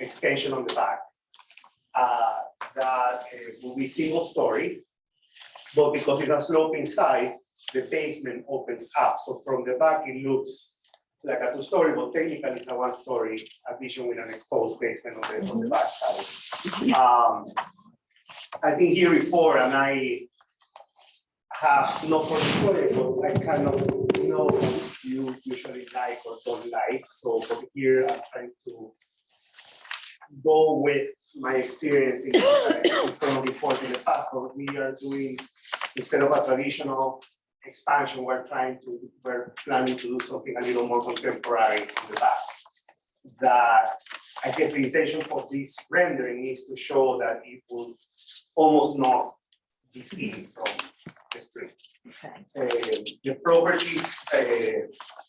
extension on the back. That will be single story, but because it's a sloping side, the basement opens up. So from the back, it looks like a two-story, but technically it's a one-story addition with an exposed basement on the back side. I've been here before, and I have not for the story, but I kind of know what you usually like or don't like. So from here, I'm trying to go with my experience in front of the court in the past, but we are doing, instead of a traditional expansion, we're planning to do something a little more contemporary in the back. That, I guess the intention for this rendering is to show that it will almost not be seen from the street. The properties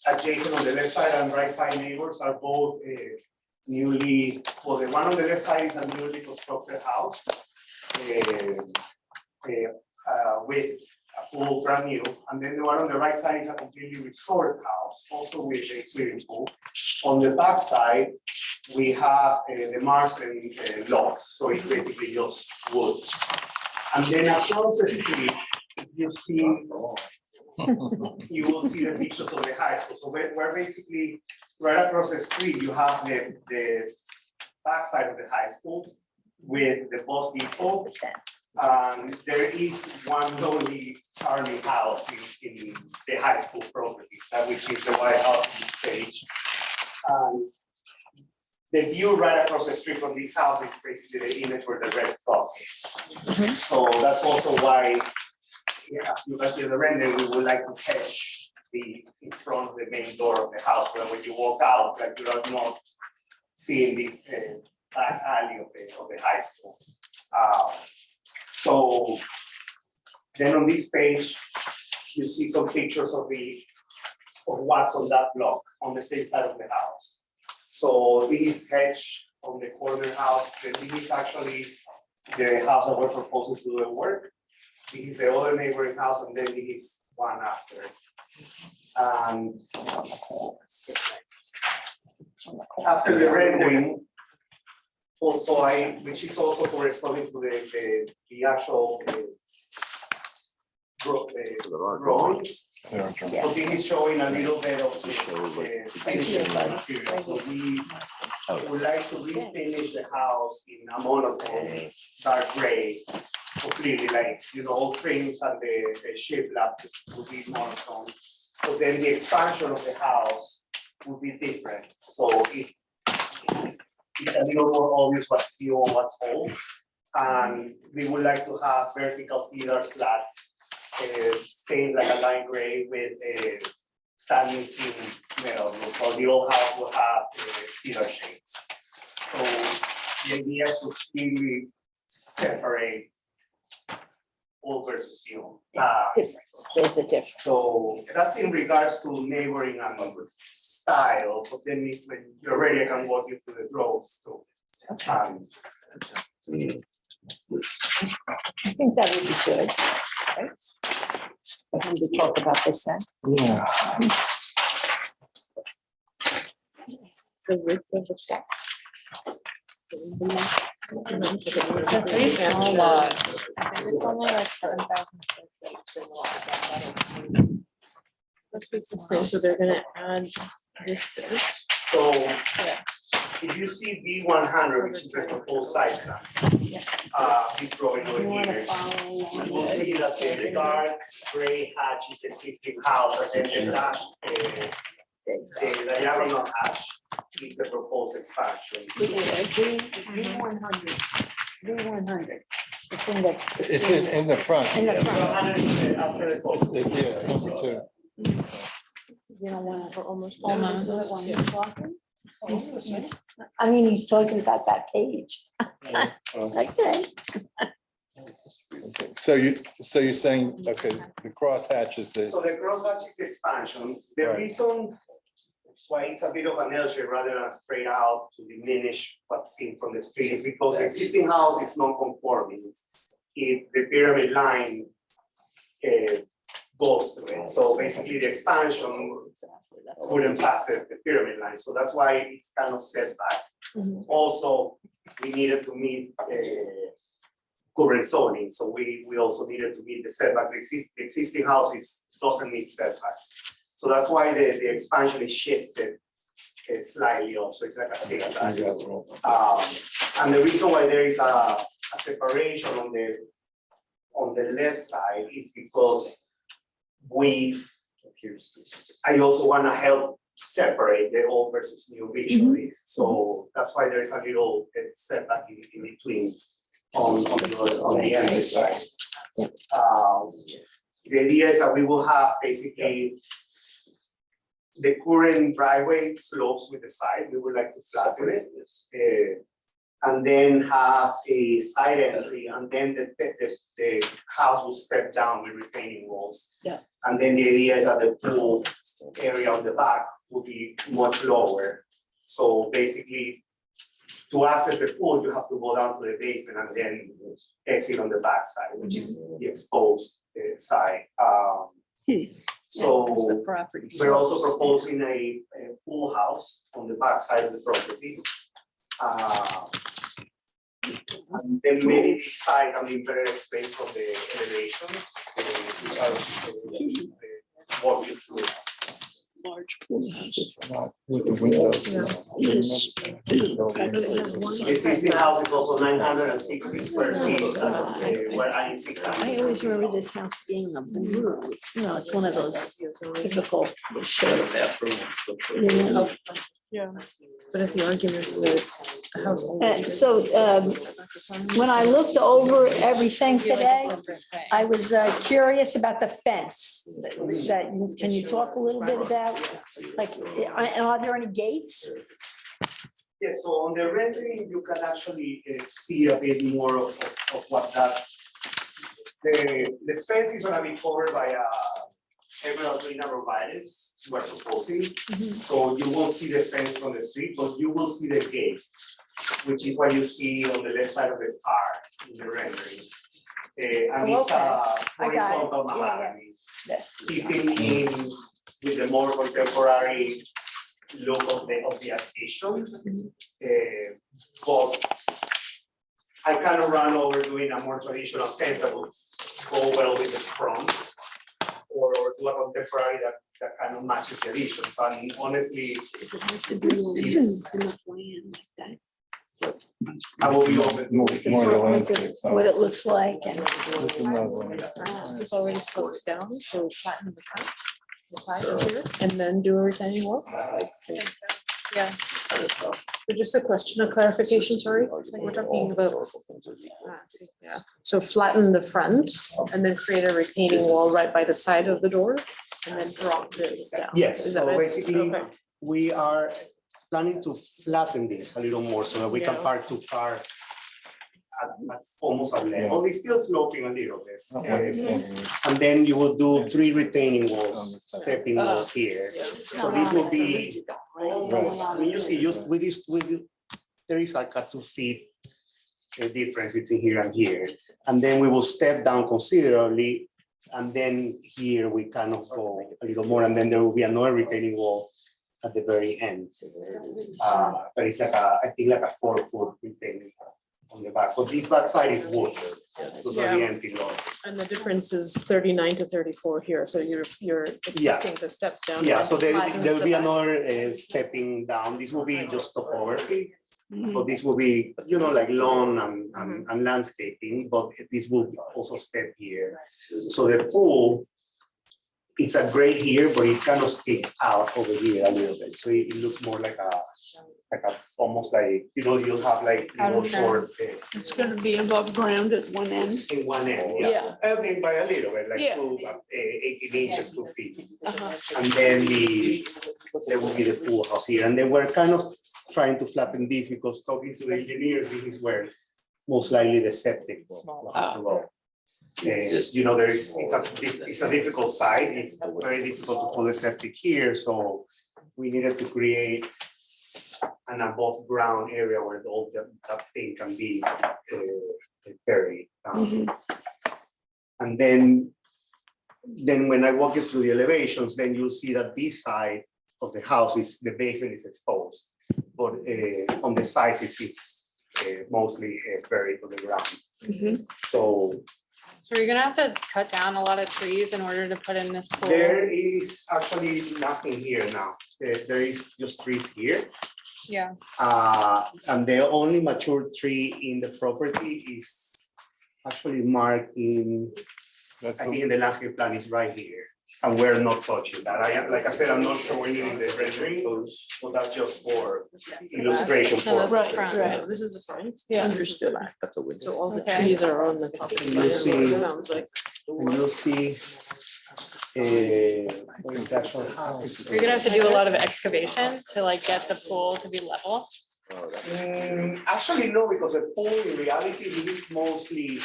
adjacent on the left side and right side neighbors are both newly, well, the one on the left side is a newly constructed house with a full brand new, and then the one on the right side is a completely restored house, also with a swimming pool. On the back side, we have the Marsden lots, so it's basically just woods. And then across the street, you see, you will see the pictures of the high school. So we're basically right across the street. You have the back side of the high school with the bus depot. There is one lonely charming house in the high school property, which is the White House on this page. The view right across the street from this house is basically the image where the red truck is. So that's also why, yeah, you can see the render, we would like to catch in front of the main door of the house, where when you walk out, like you are not seeing this back alley of the high school. So then on this page, you see some pictures of what's on that block on the same side of the house. So this hedge on the corner house, this is actually the house that we're proposing to do the work. This is the other neighboring house, and then this is one after. After the rendering, also which is also corresponding to the actual drawings. So this is showing a little bit of the finishing material. So we would like to refinish the house in a monochrome, dark gray, completely, like, all trims and the shape lap would be monochrome. So then the expansion of the house would be different. So it's a little more obvious what's new and what's old. And we would like to have vertical cedar slats stained like a lime gray with a standing seam metal roof. So the old house will have cedar shades. So the idea is to really separate old versus new. Difference, there's a difference. So that's in regards to neighboring and style, but then it's when you're ready, I can walk you through the drawings too. I think that would be good, right? For him to talk about this then. Yeah. The width of the deck. It's a pretty small lot. I think it's only like 7,000 square feet. That's existing, so they're gonna add this bit. So Yeah. if you see B100, which is the proposed site plan, this drawing over You wanna here, follow you along will with see that the dark gray hatch is the existing house, and then the dash, the diagonal hatch is the proposed expansion. B100, B100. It's in the. It's in the front. In the front. 100 is the after the post. Yeah, number 2. You don't want to. Almost. I mean, he's talking about that page. Okay. So you're saying, okay, the crosshatch is the, So the cross hatch is the expansion. The Right. reason why it's a bit of an L shape rather than straight out to diminish what's seen from the street is because the existing house is non-conforming. The pyramid line goes through it. So basically the expansion wouldn't pass the pyramid line. So that's why it's kind of set back. Mhm. Also, we needed to meet current zoning. So we also needed to meet the setbacks. The existing house doesn't meet setbacks. So that's why the expansion is shifted slightly up, so it's like a zigzag. And the reason why there is a separation on the left side is because I also want to help separate the old versus new visually. So that's why there is a little setback in between on the end side. The idea is that we will have basically the current driveway slopes with the side. We would like to flatten it. And then have a side entry, and then the house will step down with retaining walls. Yeah. And then the idea is that the pool area on the back will be much lower. So basically, to access the pool, you have to go down to the basement and then exit on the back side, which is the exposed side. So we're also proposing a pool house on the back side of the property. And then maybe this side can be better explained from the elevations, which are walking through. Large pool houses. not with the windows. The existing house is also 960 square feet, we're adding 600. I always remember this house being a blue. It's, you know, it's one of those typical. Yeah, but it's the argument that the household. So when I looked over everything today, I was curious about the fence. Can you talk a little bit about, like, are there any gates? Yeah, so on the rendering, you can actually see a bit more of what that. The fence is gonna be covered by emerald green arborvitae we're proposing. So you won't see the fence from the street, but you will see the gate, which is what you see on the left side of the car in the rendering. And it's a horizontal mahogany, keeping in with the more contemporary look of the addition. But I kind of ran over doing a more traditional fence that would go well with the front, or do a contemporary that kind of matches the addition. So I mean, honestly, Does it have to be enough land like that? I will be open to More the landscape. What it looks like and. This is not landscape. This already slopes down, so flatten the front, the side of here, and then do a retaining wall. Yeah. But just a question, a clarification, sorry, like we're talking about. Yeah, so flatten the front and then create a retaining wall right by the side of the door and then drop this down. Yes, Is that so it? basically, Okay. we are planning to flatten this a little more so that we can Yeah. park 2 cars at almost a level. It's still sloping a little bit. And then you will do 3 retaining walls, stepping walls here. So this will be, I mean, you see, just with this, there is like a 2 feet difference between here and here. And then we will step down considerably. And then here we kind of go a little more, and then there will be another retaining wall at the very end. But it's like I think like a 4-foot retaining wall. on the back, but this back side is woods, those are the Yeah. empty lots. And the difference is 39 to 34 here, so you're expecting the steps down. Yeah, and so there flatten will the be back. another stepping down, this will be just topography. Mhm. But this will be, like lawn Mm-hmm. and landscaping, but this will also step here. So the pool, it's a grade here, but it kind of sticks out over here a little bit, so it looks more like a, almost like, you'll have like Out more of short It's gonna be above ground at one end. in one end, Yeah. I mean, by a little bit, like Yeah. 18 inches, 2 feet. Uh-huh. And then there will be the pool house here, and then we're kind of trying to flatten this because talking to the engineers, this is where most likely the septic will have to go. It's a difficult site, it's very difficult to put a septic here, so we needed to create an above ground area where all that thing can be buried. And then when I walk you through the elevations, then you'll see that this side of the house is, the basement is exposed. But on the sides, it's mostly buried on the ground. Mhm. So So you're gonna have to cut down a lot of trees in order to put in this pool. there is actually nothing here now. There is just trees here. Yeah, And the only mature tree in the property is actually marked in, I think in the landscape plan is right here. And we're not touching that. Like I said, I'm not sure we're needing the rendering, but that's just for illustration No, that's purposes. front. Right, this is the front. Yeah. and this is the back. That's a window. So all the Okay. trees are on the property. You line, see- it sounds like. And you'll see. Where's the actual house? you're gonna have to do a lot of excavation to like get the pool to be level. Actually, no, because the pool in reality is mostly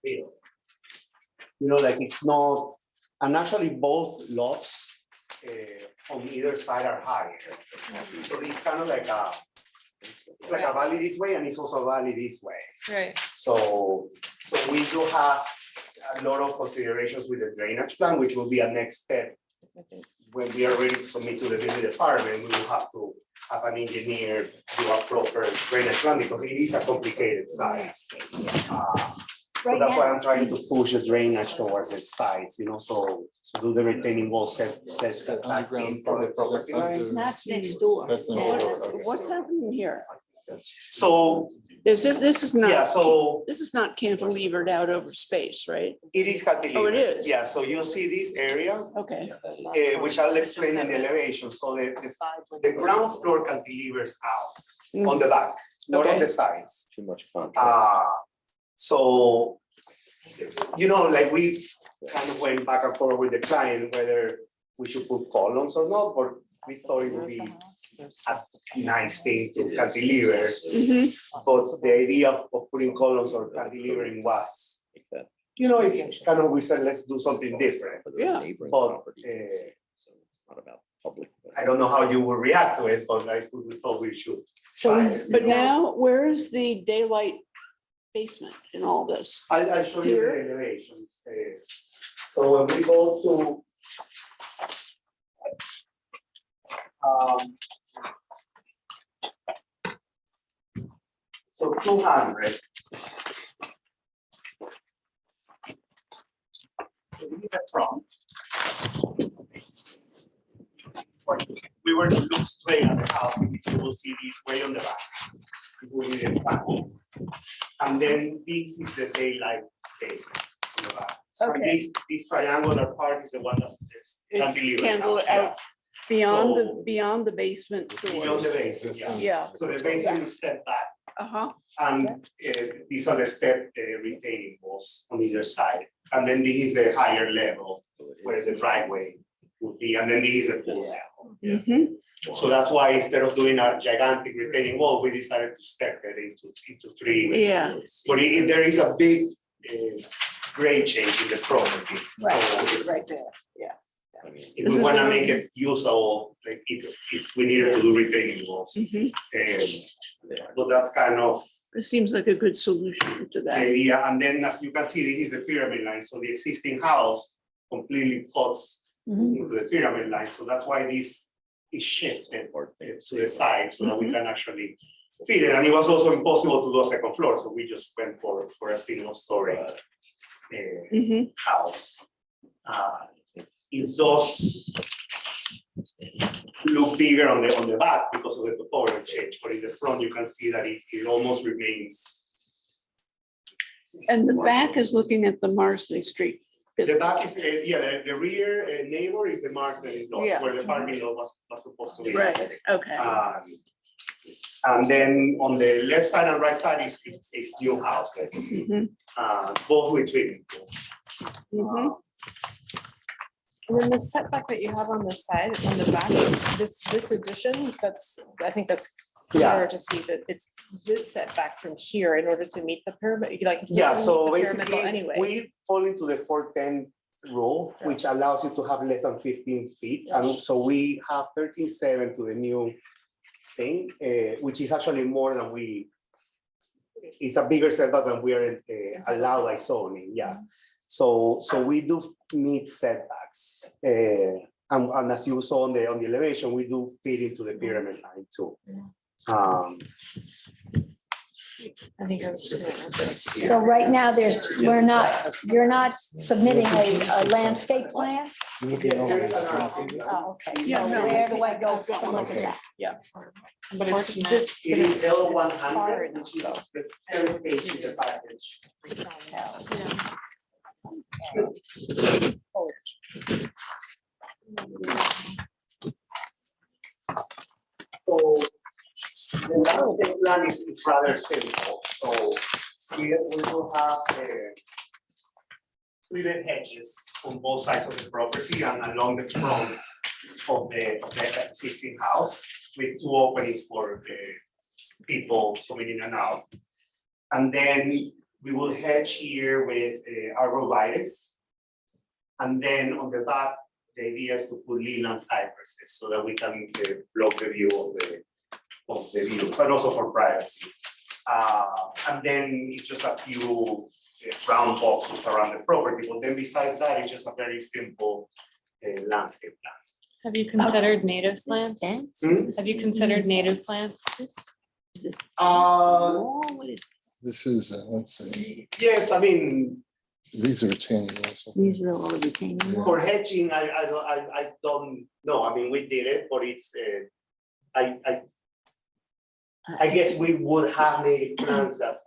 field. Like it's not, and actually both lots on either side are higher. So it's kind of like it's like a valley this way and it's also a valley this way. Right. So we do have a lot of considerations with the drainage plan, which will be a next step. When we are ready to submit to the building department, we will have to have an engineer do a proper drainage plan because it is a complicated site. So that's why I'm trying to push the drainage towards the sides, so do the retaining wall set back in from the property line. And that's next door. That's next Yeah. door. What's happening here? So, This is not. yeah, so This is not cantilevered out over space, right? it is cantilever. Oh, it is? Yeah, so you'll see this area, Okay. which I'll explain in the elevation. So the ground floor cantilevers out on the back, not on Okay. the sides. Too much contrast. So, like we kind of went back and forth with the client whether we should put columns or not, but we thought it would be a nice thing to cantilever. Mhm. But the idea of putting columns or cantilevering was, Like that. it's kind of, we said, let's do something different. But they're Yeah. neighboring But, properties, so it's not about public. I don't know how you will react to it, but like we thought we should. So, Right. but now, where is the daylight basement in all this? I'll show you the Here? elevations. So when we go to so 200. So this is a front. We were to look straight at the house, you will see this way on the back. We need a panel. And then this is the daylight basement on the back. So Okay. this triangular part is the one that's It's cantilevered candle out, yeah. out beyond So- beyond the basement Beyond the doors. basement, yeah. Yeah, So the basement is set back uh-huh. and these are the step retaining walls on either side. And then this is the higher level where the driveway would be, and then this is the pool level. Mhm. So that's why instead of doing a gigantic retaining wall, we decided to step it into three. Yeah. But there is a big grade change in the property. So it's- there. I mean, if This we is wanna really- make it usable, like we needed to do retaining walls. Mhm. But that's kind of It seems like a good solution to the that. idea. And then as you can see, this is the pyramid line. So the existing house completely cuts Mhm. into the pyramid line. So that's why this is shifted to the side so that we can actually fit it, and it was also impossible to do a second floor, so we just went for a single story Mhm. house. It does look bigger on the back because of the topography change, but in the front, you can see that it almost remains. And the back is looking at the Marsley Street. The back is, the rear neighbor is the Marsden lot, Yeah. where the parking lot was supposed to be. Right, okay. And then on the left side and right side is new houses, Mhm, both with swimming pools. mhm. And then the setback that you have on the side, on the back, is this addition, I think that's Yeah. clear to see that it's this setback from here in order to meet the pyramid, like. it's Yeah, to meet so the pyramid law basically, Anyway. we fall into the 410 rule, which allows you to have less than 15 feet. And so we have 13.7 to the new thing, which is actually more than it's a bigger setback than we are allowed by zoning, yeah. So we do meet setbacks. And as you saw on the elevation, we do fit into the pyramid line too. I think So right now, you're not submitting a landscape plan? Oh, okay, Yeah, so no, where do I go to look at that? But it's Unfortunate. just. It but is it's far L100, enough, which is though. the third page in the package. So the landscape plan is rather simple, so we will have treated hedges on both sides of the property and along the front of the existing house with two openings for people coming in and out. And then we will hedge here with arborvitae. And then on the back, the idea is to put Leland cypresses so that we can block the view of the view, but also for privacy. And then it's just a few round boxes around the property, but then besides that, it's just a very simple landscape plan. Have you considered native plants? Have you considered native plants? This is, let's see, Yes, I mean, these are retaining walls. These are all the retaining walls. for hedging, I don't know. I mean, we did it, but it's I guess we would have native plants as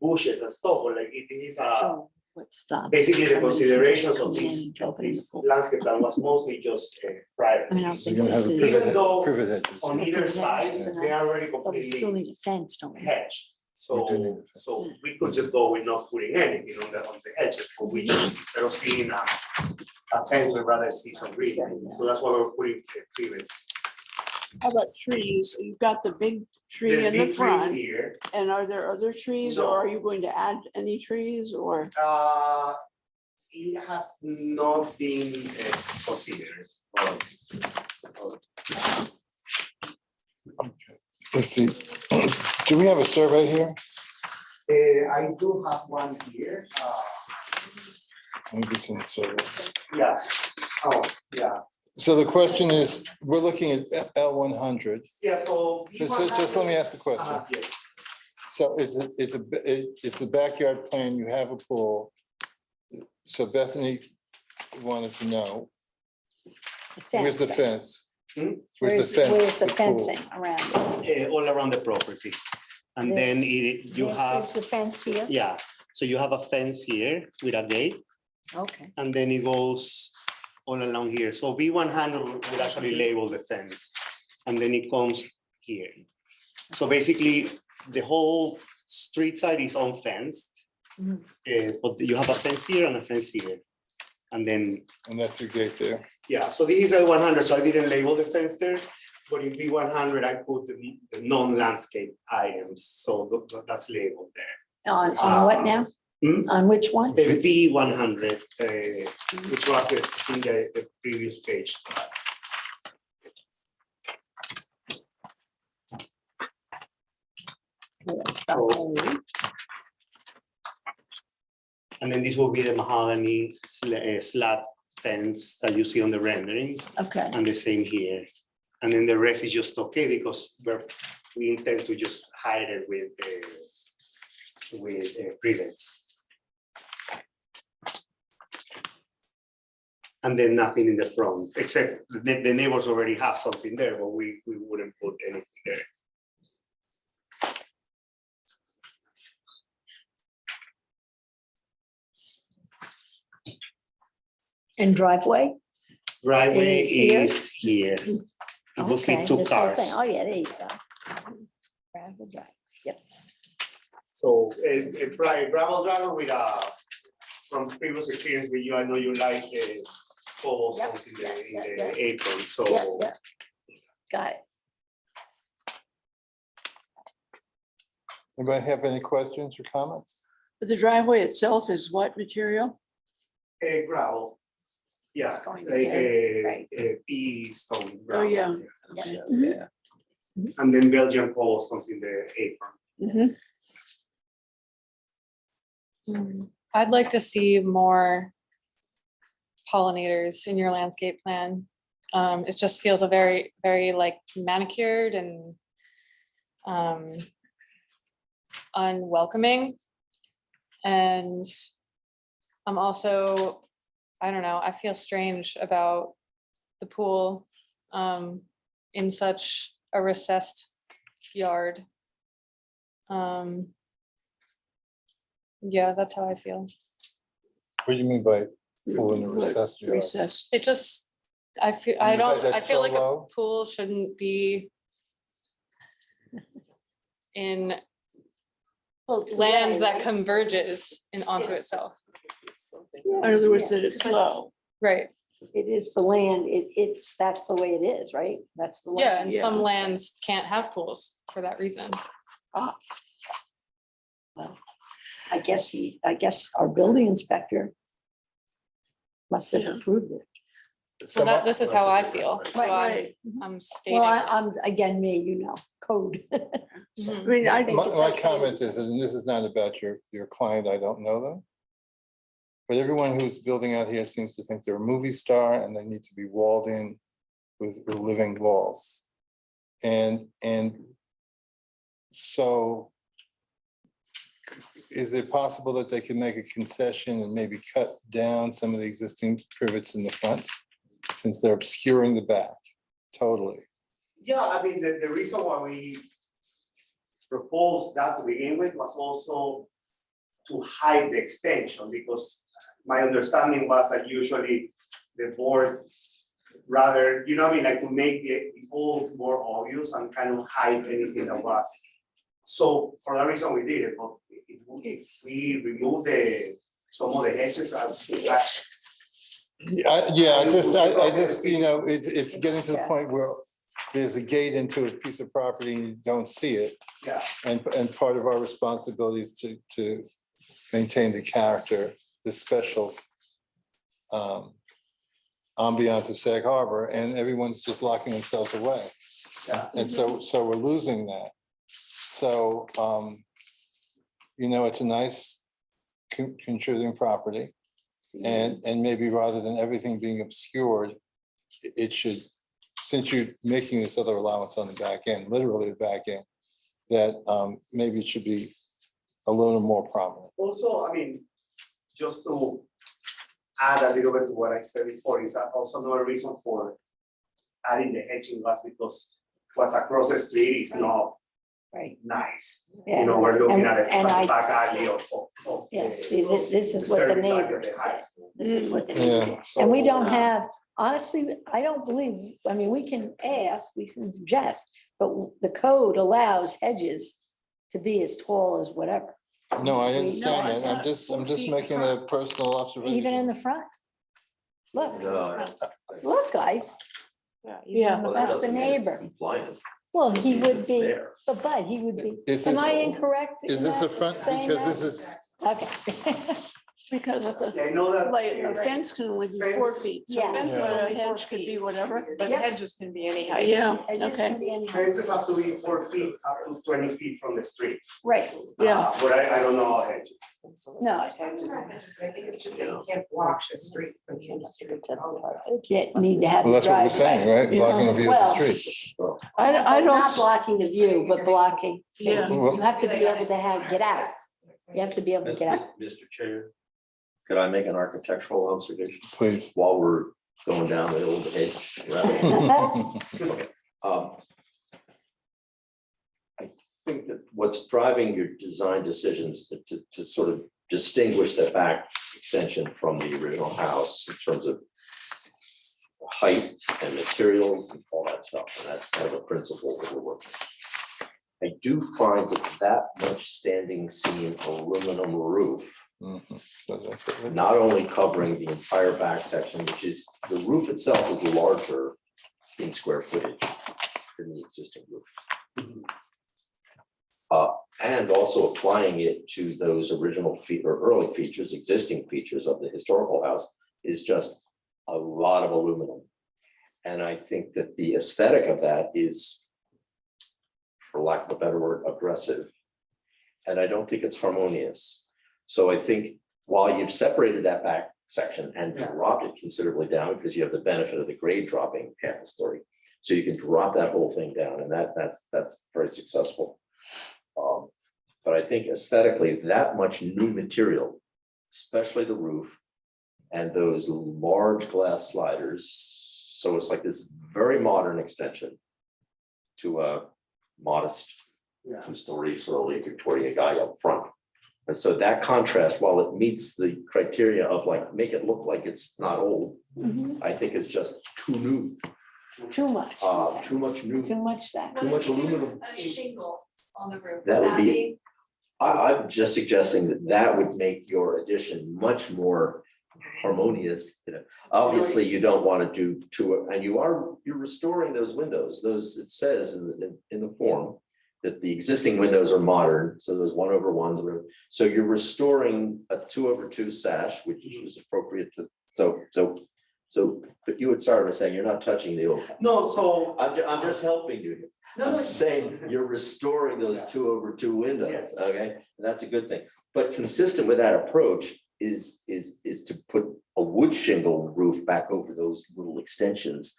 bushes and stuff, but like it is So what stops? basically the somebody from considerations coming of in this and jumping in the pool? landscape plan was mostly just private. I mean, I don't You're think gonna have this a is, Even privet, though privet hedges. On either side, they are already but we still completely need a fence, don't we? hedged. We do need So a fence. so we could just go with not putting anything on the edges, but we instead of seeing a fence, we'd rather see some green. So that's why we're putting privets. How about trees? You've got the big tree The in the big trees front, here, and are there other trees, or are you going to add any trees, or? it has not been considered. Let's see, do we have a survey here? I do have one here, Let me get to the survey. yeah, oh, yeah, So the question is, we're looking at L100. yeah, so. Just let me ask the question. Yeah. So it's a backyard plan, you have a pool. So Bethany wanted to know, where's the fence? Where's the fence? Where's the for pool? fencing around it? All around the property. And then you This have, is the fence here? yeah, so you have a fence here with a gate, Okay. and then it goes all along here. So B100 would actually label the fence, and then it comes here. So basically, the whole street side is unfenced. Mhm. But you have a fence here and a fence here. And then, And that's your gate there. yeah, so this is L100, so I didn't label the fence there. But in B100, I put the non-landscape items, so that's labeled there. On what now? Hmm? On which one? The V100, which was in the previous page. So, and then this will be the mahogany slat fence that you see on the rendering, Okay. and the same here. And then the rest is just okay because we intend to just hide it with prevents. And then nothing in the front, except the neighbors already have something there, but we wouldn't put anything there. And driveway? Driveway Is here? is here. It will Okay, fit 2 this whole cars. thing. Oh, yeah, there you go. Gravel drive. Yep. So a gravel driver with from previous experience with you, I know you like cobblestones in the apron, so. Yeah. Got it. Anybody have any questions or comments? But the driveway itself is what material? Gravel. Yeah, It's going to like be, right. a pea stone. Oh, gravel. yeah. Yeah. Mhm. And then Belgian cobblestones in the apron. Mhm. I'd like to see more pollinators in your landscape plan. It just feels a very, very like manicured and unwelcoming. And I'm also, I don't know, I feel strange about the pool in such a recessed yard. Yeah, that's how I feel. What do you mean by pool in the What recessed yard? Recess. It just, I feel, And I the fact don't, I that's feel so like a low? pool shouldn't be in Well, it's the land way, that right? converges onto Yes. itself. In other words, Yeah. that it's low. Right, It is the land, that's the way it is, right? That's the. yeah, land. and some lands can't have pools for that reason. I guess our building inspector must have Yeah. approved it. So that, this is how I feel, so Right. I'm stating. Well, I'm, again, me, code. Mhm. I mean, I think My it's okay. comment is, and this is not about your client, I don't know them. But everyone who's building out here seems to think they're a movie star and they need to be walled in with living walls. And so is it possible that they can make a concession and maybe cut down some of the existing pivots in the front? Since they're obscuring the back totally. Yeah, I mean, the reason why we proposed that to begin with was also to hide the extension, because my understanding was that usually the board rather, you know what I mean, like to make the old more obvious and kind of hide anything that was. So for that reason, we did it, but if we remove some of the hedges, Yeah, I just, you know, it's getting to the point where there's a gate into a piece of property and you don't see it. yeah. And part of our responsibility is to maintain the character, the special ambiance of Sag Harbor, and everyone's just locking themselves away. Yeah. And so we're losing that. So, you know, it's a nice contributing property. And maybe rather than everything being obscured, it should, since you're making this other allowance on the back end, literally the back end, that maybe it should be a little more prominent. Also, I mean, just to add a little bit to what I said before, is that also another reason for adding the hedging was because what's across the street is not Right. nice. Yeah. You know, we're looking at the And I- back alley of. Yeah, the- see, this is what the service side of neighbors, high school. this is what the Yeah. neighbors. And we don't have, honestly, I don't believe, I mean, we can ask, we can suggest, but the code allows hedges to be as tall as whatever, No, I No, understand I that. thought I'm 4 just feet making a personal observation. even in the front. Look, No, look, guys, Yeah. well, that that's the doesn't mean it's neighbor. compliant. Well, he would It's be, there. but he would be. Is Am this- I incorrect? Is in this a that, front, saying because that? this is, Okay. Because it's a, I know that. like, a fence can only be 4 feet, so Yeah. fence Yeah. or a hedge could be whatever. But Yep. hedges can be any height. Yeah, It just okay, can be any- Fences have to be 4 feet up to 20 feet from the street. Right, yeah. But I don't know all hedges. no. I think it's just that you can't block the street from the industry. You need to have. Well, that's what we're driveway. saying, right? Blocking the view of the Well, street. I'd Not also, blocking the view, but blocking. Yeah. You have to be able to get out. You have to be able to get out. Mr. Chair, could I make an architectural observation Please. while we're going down the hill of the hedge? rabbit? I think that what's driving your design decisions to sort of distinguish the back extension from the original house in terms of height and material and all that stuff, and that's kind of a principle that we're working. I do find that much standing seam aluminum roof, Mhm. not only covering the entire back section, which is, the roof itself is larger in square footage than the existing roof. And also applying it to those original or early features, existing features of the historical house is just a lot of aluminum. And I think that the aesthetic of that is, for lack of a better word, aggressive. And I don't think it's harmonious. So I think while you've separated that back section and dropped it considerably down, because you have the benefit of the grade dropping half a story. So you can drop that whole thing down, and that's very successful. But I think aesthetically, that much new material, especially the roof and those large glass sliders. So it's like this very modern extension to a modest Yeah. two-story early Victorian guy up front. And so that contrast, while it meets the criteria of like, make it look like it's not old, Mhm. I think it's just too new, Too much. too much new, Too much that. too much aluminum. A shingle on the roof. That would Would be- I'm just suggesting that that would make your addition much more harmonious. You know, obviously you don't want to do two, and you're restoring those windows. Those, it says in the form that the existing windows are modern, so those 1/1s. So you're restoring a 2/2 sash, which is appropriate to, but you would start by saying you're not touching the old. No, so. I'm just helping you. I'm saying you're restoring those 2/2 windows, Yes. okay? And that's a good thing. But consistent with that approach is to put a wood shingle roof back over those little extensions.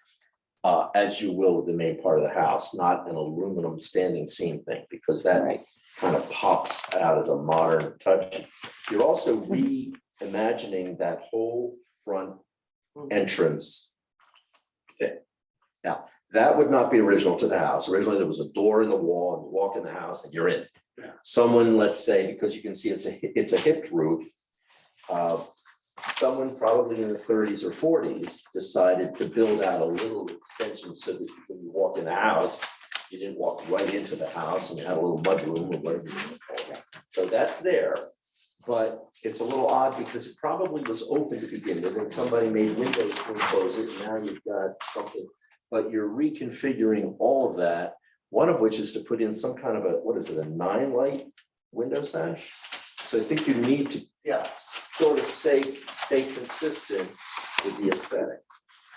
As you will with the main part of the house, not an aluminum standing seam thing, because that kind of pops out as a modern touch. You're also reimagining that whole front entrance thing. Now, that would not be original to the house. Originally, there was a door in the wall, and you walk in the house and you're in. Yeah. Someone, let's say, because you can see it's a hipped roof. Someone probably in the 30s or 40s decided to build out a little extension so that when you walk in the house, you didn't walk right into the house and you had a little mudroom or whatever you want to call it. So that's there. But it's a little odd because it probably was open to begin with, and somebody made windows to enclose it, and now you've got something. But you're reconfiguring all of that, one of which is to put in some kind of a, what is it, a 9-light window sash? So I think you need to sort of stay consistent with the aesthetic.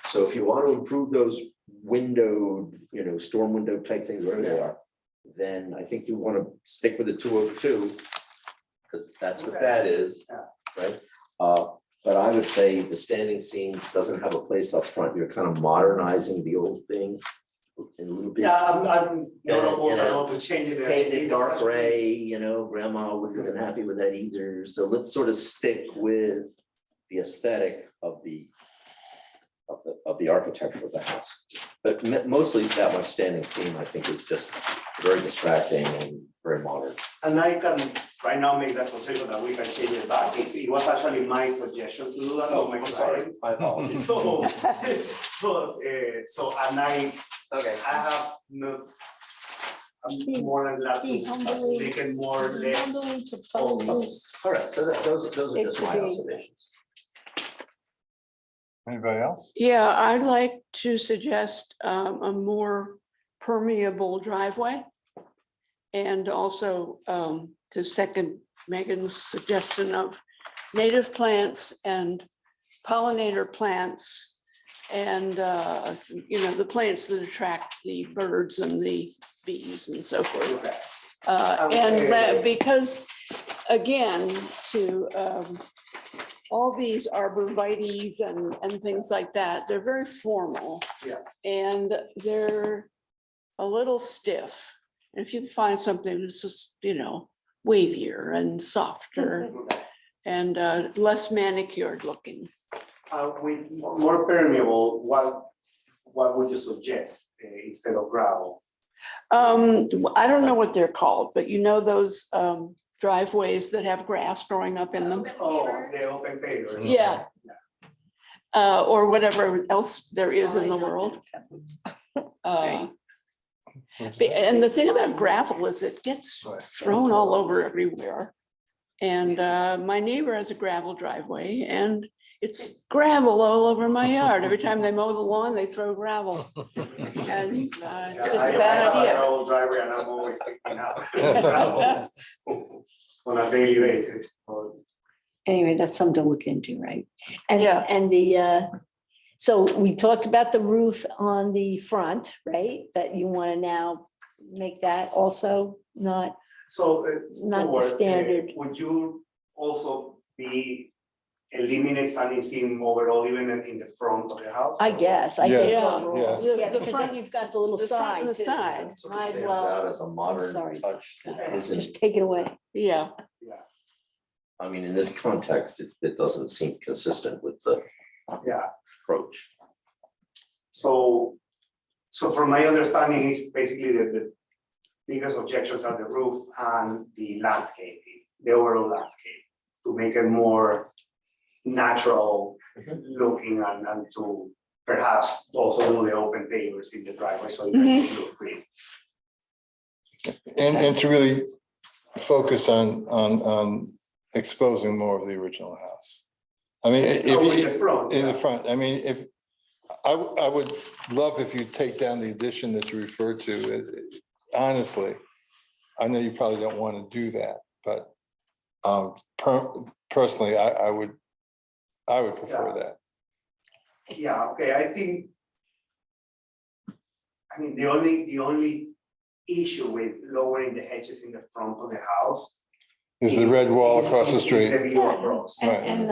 So if you want to improve those window, storm window type things, wherever they are, then I think you want to stick with the 2/2, because that's what that is, right? But I would say the standing seam doesn't have a place up front. You're kind of modernizing the old thing in a little bit. Yeah, I'm not opposed at You know, all to changing it. Paint it dark gray, grandma wouldn't have been happy with that either. So let's sort of stick with the aesthetic of the architecture of the house. But mostly that much standing seam, I think, is just very distracting and very modern. And I can right now make that concession that we can change it back. It was actually my suggestion to do that. Oh, my I'm sorry, client. my apologies. Okay, I have no. I'm more than glad He to humbly- make it more or less. Humbly proposes All right, so those are It just should my be- observations. Anybody else? Yeah, I'd like to suggest a more permeable driveway. And also to second Megan's suggestion of native plants and pollinator plants and, the plants that attract the birds and the bees and so forth. Because, again, to all these arborvitaes and things like that, they're very formal. Yeah. And they're a little stiff. If you find something that's just, wavier and softer and less manicured looking. With more permeable, what would you suggest instead of gravel? I don't know what they're called, but those driveways that have grass growing up in them. Oh, the open pavers. Yeah. Or whatever else there is in the world. And the thing about gravel is it gets thrown all over everywhere. And my neighbor has a gravel driveway and it's gravel all over my yard. Every time they mow the lawn, they throw gravel. And it's just a bad idea. Gravel driveway and I'm always picking up gravels on a daily basis. Anyway, that's something to look into, right? And, Yeah. and so we talked about the roof on the front, right? That you want to now make that also not, So it's Not the standard. Would you also be eliminate standing seam overall even in the front of the house? I guess, I Yes, guess. yes. Yeah, The because front- then you've got the little the front side. and the too. side. Sort of Might stands well- out as a modern sorry. touch that isn't, Just take it away. Yeah, I mean, in this context, it doesn't seem consistent with the Yeah, approach. so from my understanding, is basically the biggest objections are the roof and the landscaping, the overall landscape, to make it more natural looking and to perhaps also do the open pavers in the driveway so it can look green. And to really focus on exposing more of the original house. I mean, Oh, in the if, front. in the yeah. front, I mean, if, I would love if you take down the addition that you referred to. Honestly, I know you probably don't want to do that, but personally, I would prefer Yeah. that. Yeah, okay, I think. I mean, the only issue with lowering the hedges in the front of the house. There's the red wall across the is street. the view across. And, Right. and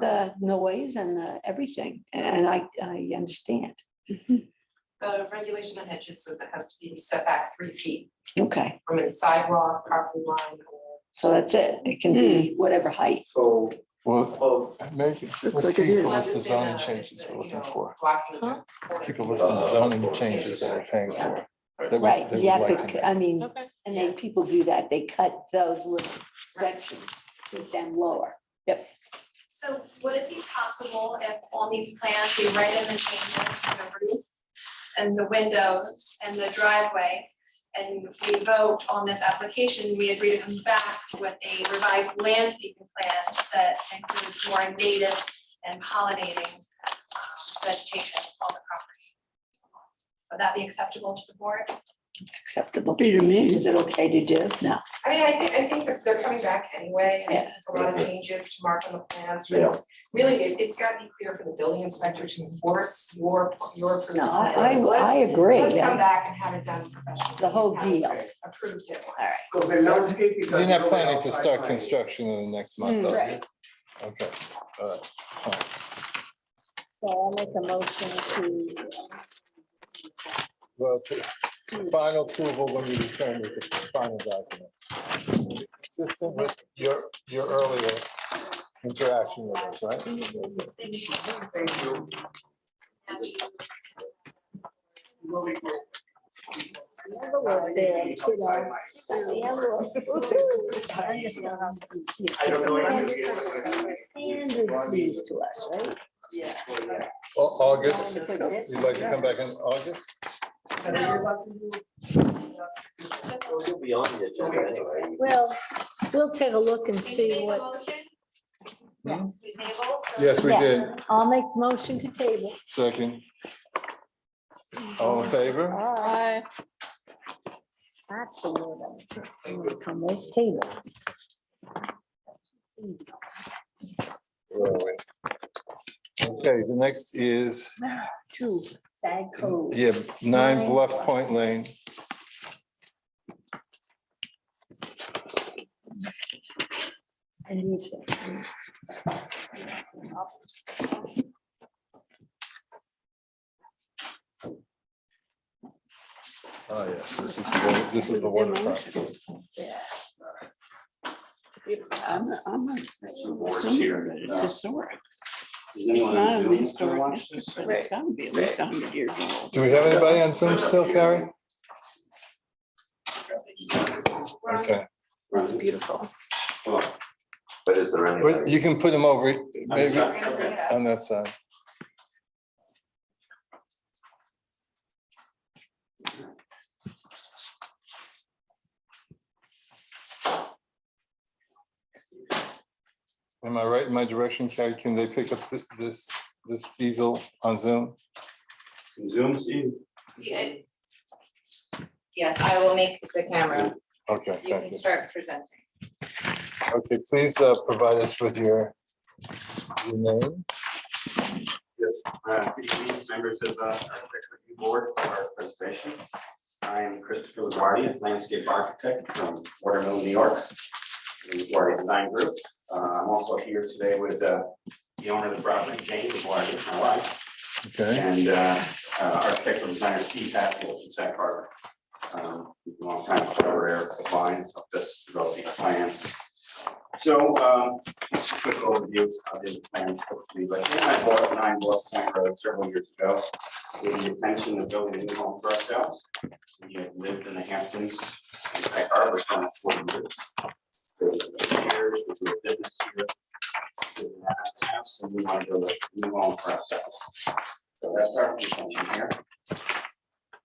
the noise and the everything, and I understand. The regulation on hedges says it has to be set back 3 feet Okay, from a sidewalk, property line, or. so that's it. It can be whatever height. So, Well, well, make it, let's like it see, is. what's the Unless it's in zoning a- changes it's, we're you looking know, for? blocking the Huh? corner. Take a list of the zoning changes that we're paying for. that we- Right, they you would have like to, make. I mean, Okay. and then people do that. They cut those little sections, keep them lower. So would it be possible if on these plans, we write in the changes to the roof and the windows and the driveway, and we vote on this application, we agree to come back with a revised landscaping plan that includes more native and pollinating vegetation on the property? Would that be acceptable to the board? It's acceptable. Be to me. Is it okay to do? No. I mean, I think that they're coming back anyway, and Yeah. it's a lot of changes to mark on the plans, but Yeah. it's really, it's gotta be clear for the building inspector to enforce your approved. No, plans. So I let's- agree. Let's come yeah. back and have it done professionally. The whole have it deal. Approved it once. All right. because the landscape is. You're a not little bit planning to outside start my- construction in the next month, though? Right. Okay, all right. So I'll make a motion to. Well, final approval when you return with the final document. Consistent with your earlier interaction with us, right? Thank you. Moving forward. The envelope's there, you know. The envelope. I just know how to see it. I don't know if Standard fees to us, right? August, you'd like to come back in August? You'll be on the agenda anyway. Well, we'll take a look and Did you see make a what, motion? Yes. We table? Yes, we did. I'll make the motion to table. Second. All in favor? Aye. That's the word I was, come with table. Where are we? Okay, the next is, Two, Sag Cove. yeah, 9 Nine Bluff Bluff. Point Lane. And he's Oh, yes, this is the waterfront. I'm assuming that it's historic. Does It's anyone not on in Zoom the wanna historic watch district, this? but it's gotta be at least 100 years old. Do we have anybody on Zoom still, Carrie? Okay, It's beautiful. But is there any? but you can put them over, maybe We're gonna bring it up. on that side. Am I right in my direction, Carrie? Can they pick up this easel on Zoom? Zoom, see? Yeah. Yes, I will make the camera. Okay, You thank can you. start presenting. Okay, please provide us with your name. Yes, good evening, members of the Architecture Review Board for our presentation. I am Christopher LaGuardia, landscape architect from Watermill, New York, in the LaGuardia Design Group. I'm also here today with the owner of the property, James LaGuardia, my wife, Okay, and architectural designer Steve Hatfield from Sag Harbor. He's a long time collaborator of mine, helped us develop these plans. So, just a quick overview of the plans, hopefully, but I bought 9 Bluff Point Road several years ago with the intention of building a new home for ourselves. We have lived in the Hamptons and Sag Harbor for almost 40 years. So, here, we do a business here, we live in a house, and we want to build a new home for ourselves. So that's our intention here.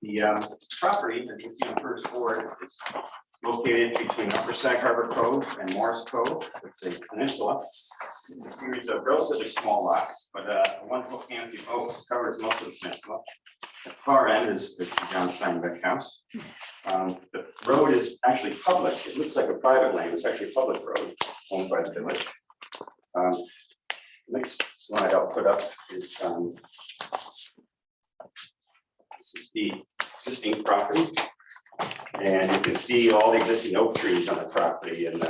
The property, as you see on the first board, is located between Upper Sag Harbor Cove and Morris Cove. It's a peninsula. It's a series of relatively small lots, but a wonderful canopy of oaks covers most of the peninsula. The far end is the John Steinbeck house. The road is actually public. It looks like a private lane. It's actually a public road owned by the village. Next slide I'll put up is this is the existing property. And you can see all the existing oak trees on the property, and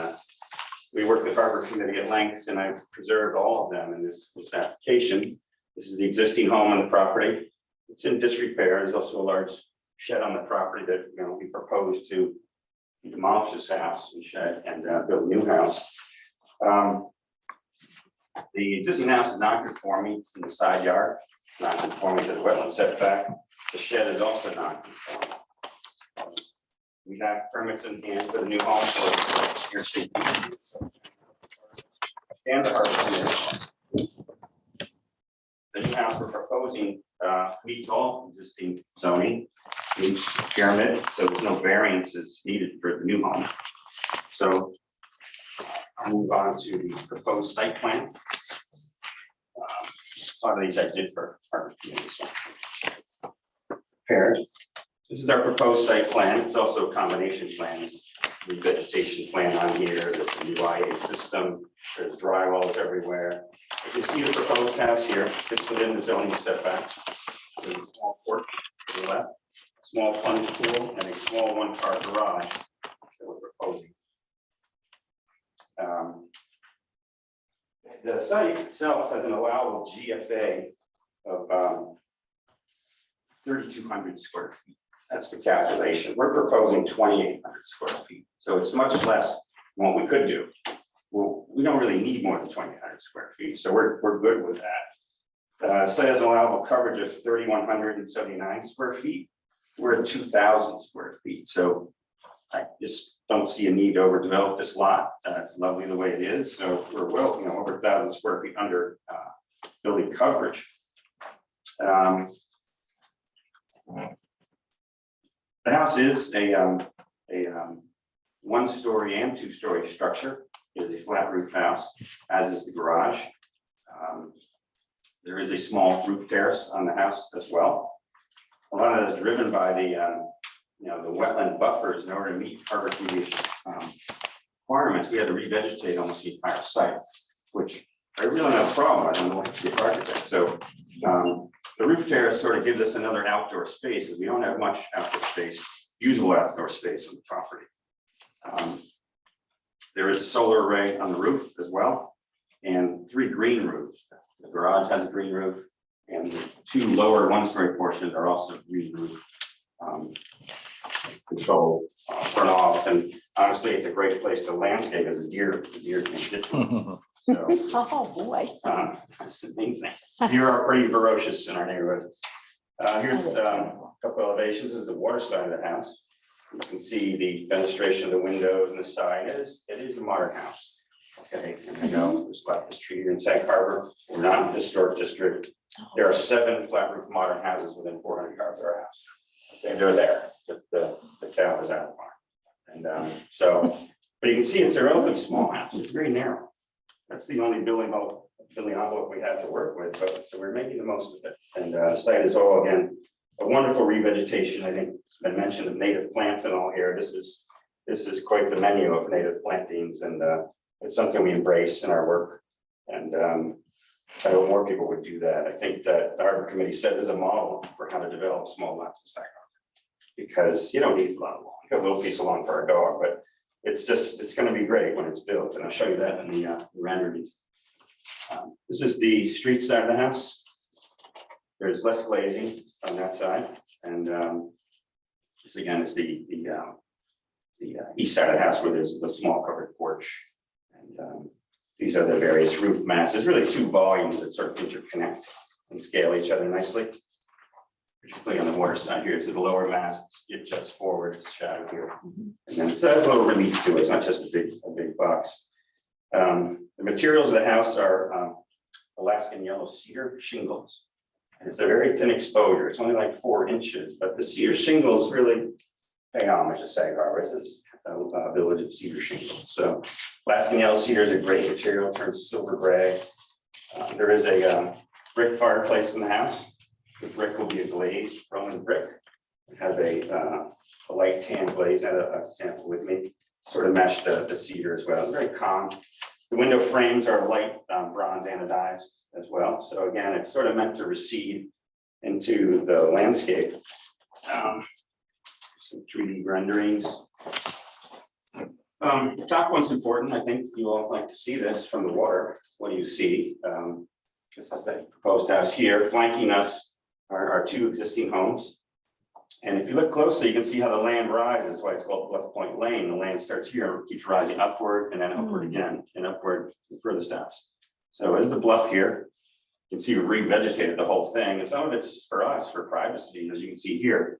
we worked with Harbor Committee at length, and I've preserved all of them in this application. This is the existing home on the property. It's in disrepair. There's also a large shed on the property that, you know, we propose to demolish this house and shed and build a new house. The existing house is non-conforming in the side yard, non-conforming to the wetland setback. The shed is also non-conforming. We have permits in hand for the new home for your safety. And the Harbor Committee. The new house we're proposing meets all existing zoning, meets pyramid, so there's no variances needed for the new home. So I'll move on to the proposed site plan. A lot of these I did for Harbor Committee. So. Prepared. This is our proposed site plan. It's also a combination plan. The vegetation plan on here, there's a new IA system, there's drywalls everywhere. You can see the proposed house here, fits within the zoning setback. There's a small porch to the left, small plunge pool, and a small one-car garage that we're proposing. The site itself has an allowable GFA of 3,200 square feet. That's the calculation. We're proposing 2,800 square feet. So it's much less than what we could do. Well, we don't really need more than 2,800 square feet. So we're good with that. Site has an allowable coverage of 3,179 square feet. We're at 2,000 square feet. So I just don't see a need to overdevelop this lot. It's lovely the way it is. So we're well, you know, over 1,000 square feet under building coverage. The house is a one-story and two-story structure. It is a flat roof house, as is the garage. There is a small roof terrace on the house as well. A lot of that is driven by the you know, the wetland buffers. In order to meet Harbor Committee requirements, we had to revegetate almost the entire site, which I really don't have a problem, I don't know what the architect, so, the roof terrace sort of gives us another outdoor space, as we don't have much outdoor space, usable outdoor space on the property. There is a solar array on the roof as well, and 3 green roofs. The garage has a green roof, and the 2 lower one-story portions are also green roof. Control runoff, and honestly, it's a great place to landscape as a deer can get to it. So, Oh, boy. that's amazing. Deer are pretty ferocious in our neighborhood. Here's a couple elevations. This is the water side of the house. You can see the fenestration of the windows and the side. It is a modern house. Okay, and I know there's like this tree here in Sag Harbor. We're not in the historic district. There are 7 flat roof modern houses within 400 yards of our house. Okay, they're there. The cow is out of the barn. And so, but you can see it's a relatively small house. It's very narrow. That's the only building envelope we have to work with, but so we're making the most of it. And the site is all, again, a wonderful revegetation. I think it's been mentioned of native plants and all here. This is quite the menu of native plantings, and it's something we embrace in our work. And I hope more people would do that. I think that the Harbor Committee set as a model for how to develop small lots of Sag Harbor. Because you don't need a lot of lawn. You got a little piece of lawn for our dog, but it's gonna be great when it's built, and I'll show you that in the renderings. This is the street side of the house. There's less glazing on that side, and this again is the east side of the house where there's the small covered porch. And these are the various roof masses, really 2 volumes that sort of interconnect and scale each other nicely. Particularly on the water side here, so the lower mass, it juts forward, it's shadow here. And then it has a little relief to it, it's not just a big box. The materials of the house are Alaskan yellow cedar shingles. And it's a very thin exposure, it's only like 4 inches, but the cedar shingles really pay homage to Sag Harbor. This is a village of cedar shingles. So Alaskan yellow cedar is a great material, turns silver gray. There is a brick fireplace in the house. The brick will be a glazed Roman brick. It has a light tan glaze. I have a sample with me. Sort of matched the cedar as well. It's very calm. The window frames are light bronze anodized as well. So again, it's sort of meant to recede into the landscape. Some 3D renderings. The top one's important. I think you all like to see this from the water. What do you see? This is the proposed house here. Flanking us are 2 existing homes. And if you look closely, you can see how the land rises, why it's called Bluff Point Lane. The land starts here, and keeps rising upward and then upward again, and upward to the furthest house. So it is a bluff here. You can see we revegetated the whole thing, and some of it's for us, for privacy, as you can see here.